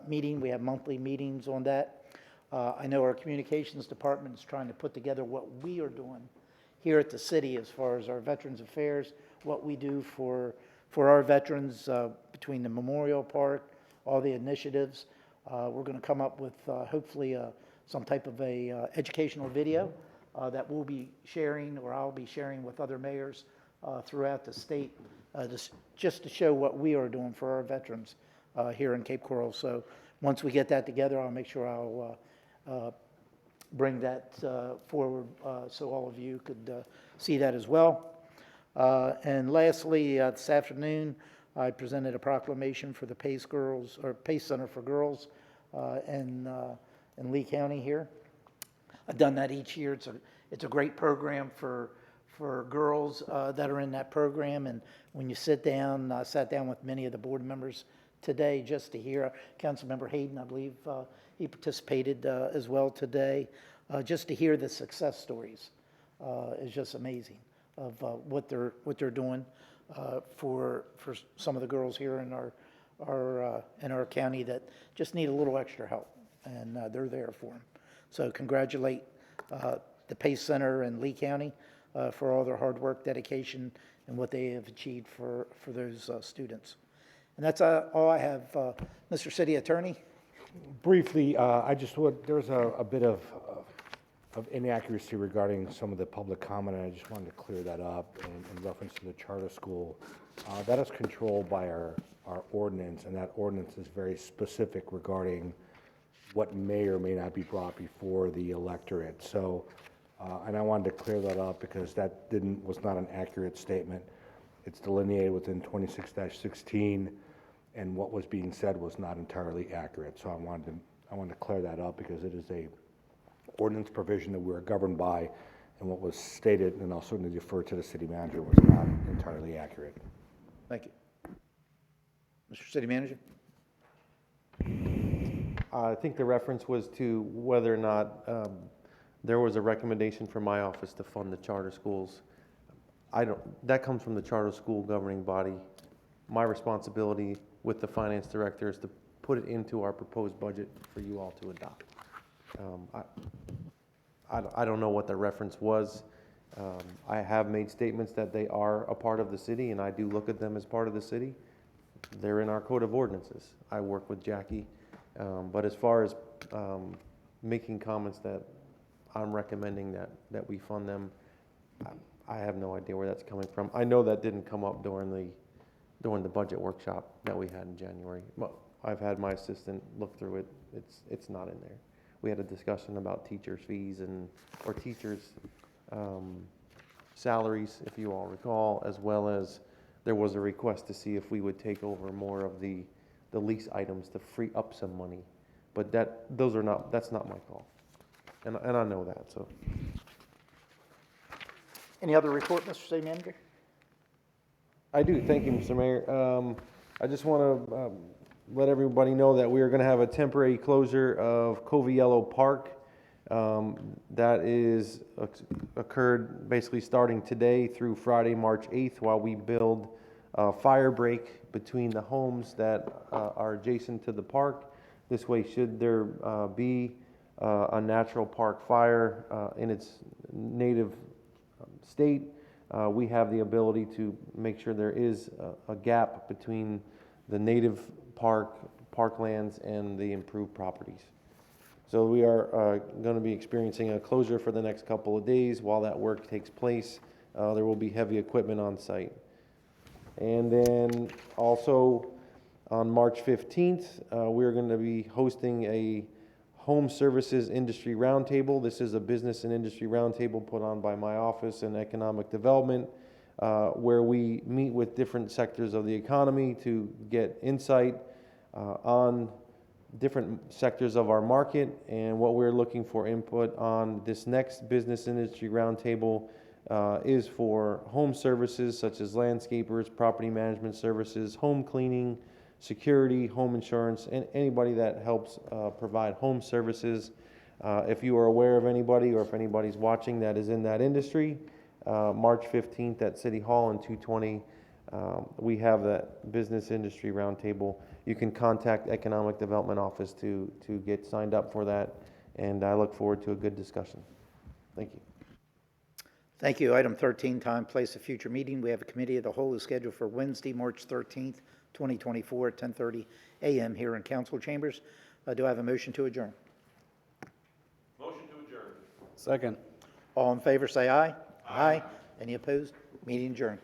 meeting. We have monthly meetings on that. I know our communications department is trying to put together what we are doing here at the city as far as our Veterans Affairs, what we do for our veterans between the Memorial Park, all the initiatives. We're going to come up with hopefully some type of a educational video that we'll be sharing, or I'll be sharing with other mayors throughout the state, just to show what we are doing for our veterans here in Cape Coral. So once we get that together, I'll make sure I'll bring that forward so all of you could see that as well. And lastly, this afternoon, I presented a proclamation for the Pace Center for Girls in Lee County here. I've done that each year. It's a great program for girls that are in that program. And when you sit down, I sat down with many of the board members today just to hear. Councilmember Hayden, I believe, he participated as well today. Just to hear the success stories is just amazing of what they're doing for some of the girls here in our county that just need a little extra help, and they're there for them. So congratulate the Pace Center in Lee County for all their hard work, dedication, and what they have achieved for those students. And that's all I have. Mr. City Attorney? Briefly, I just would, there's a bit of inaccuracy regarding some of the public comment, and I just wanted to clear that up in reference to the charter school. That is controlled by our ordinance, and that ordinance is very specific regarding what may or may not be brought before the electorate. So, and I wanted to clear that up because that was not an accurate statement. It's delineated within 26-16, and what was being said was not entirely accurate. So I wanted to clear that up because it is a ordinance provision that we're governed by, and what was stated, and I'll certainly defer to the city manager, was not entirely accurate. Thank you. Mr. City Manager? I think the reference was to whether or not there was a recommendation from my office to fund the charter schools. That comes from the charter school governing body. My responsibility with the finance director is to put it into our proposed budget for you all to adopt. I don't know what the reference was. I have made statements that they are a part of the city, and I do look at them as part of the city. They're in our code of ordinances. I work with Jackie. But as far as making comments that I'm recommending that we fund them, I have no idea where that's coming from. I know that didn't come up during the budget workshop that we had in January. Well, I've had my assistant look through it. It's not in there. We had a discussion about teachers' fees or teachers' salaries, if you all recall, as well as there was a request to see if we would take over more of the lease items to free up some money. But that's not my call. And I know that, so. Any other report, Mr. City Manager? I do, thank you, Mr. Mayor. I just want to let everybody know that we are going to have a temporary closure of Coviello Park. That is occurred basically starting today through Friday, March 8th, while we build a fire break between the homes that are adjacent to the park. This way, should there be a natural park fire in its native state, we have the ability to make sure there is a gap between the native parklands and the improved properties. So we are going to be experiencing a closure for the next couple of days while that work takes place. There will be heavy equipment on site. And then also on March 15th, we're going to be hosting a Home Services Industry Roundtable. This is a business and industry roundtable put on by my office and economic development, where we meet with different sectors of the economy to get insight on different sectors of our market and what we're looking for input on. This next business industry roundtable is for home services such as landscapers, property management services, home cleaning, security, home insurance, and anybody that helps provide home services. If you are aware of anybody or if anybody's watching that is in that industry, March 15th at City Hall in 220, we have that business industry roundtable. You can contact Economic Development Office to get signed up for that, and I look forward to a good discussion. Thank you. Thank you. Item 13, time, place of future meeting. We have a committee of the whole is scheduled for Wednesday, March 13th, 2024 at 10:30 a.m. here in council chambers. Do I have a motion to adjourn? Motion to adjourn. Second. All in favor, say aye. Aye. Any opposed? Meeting adjourned.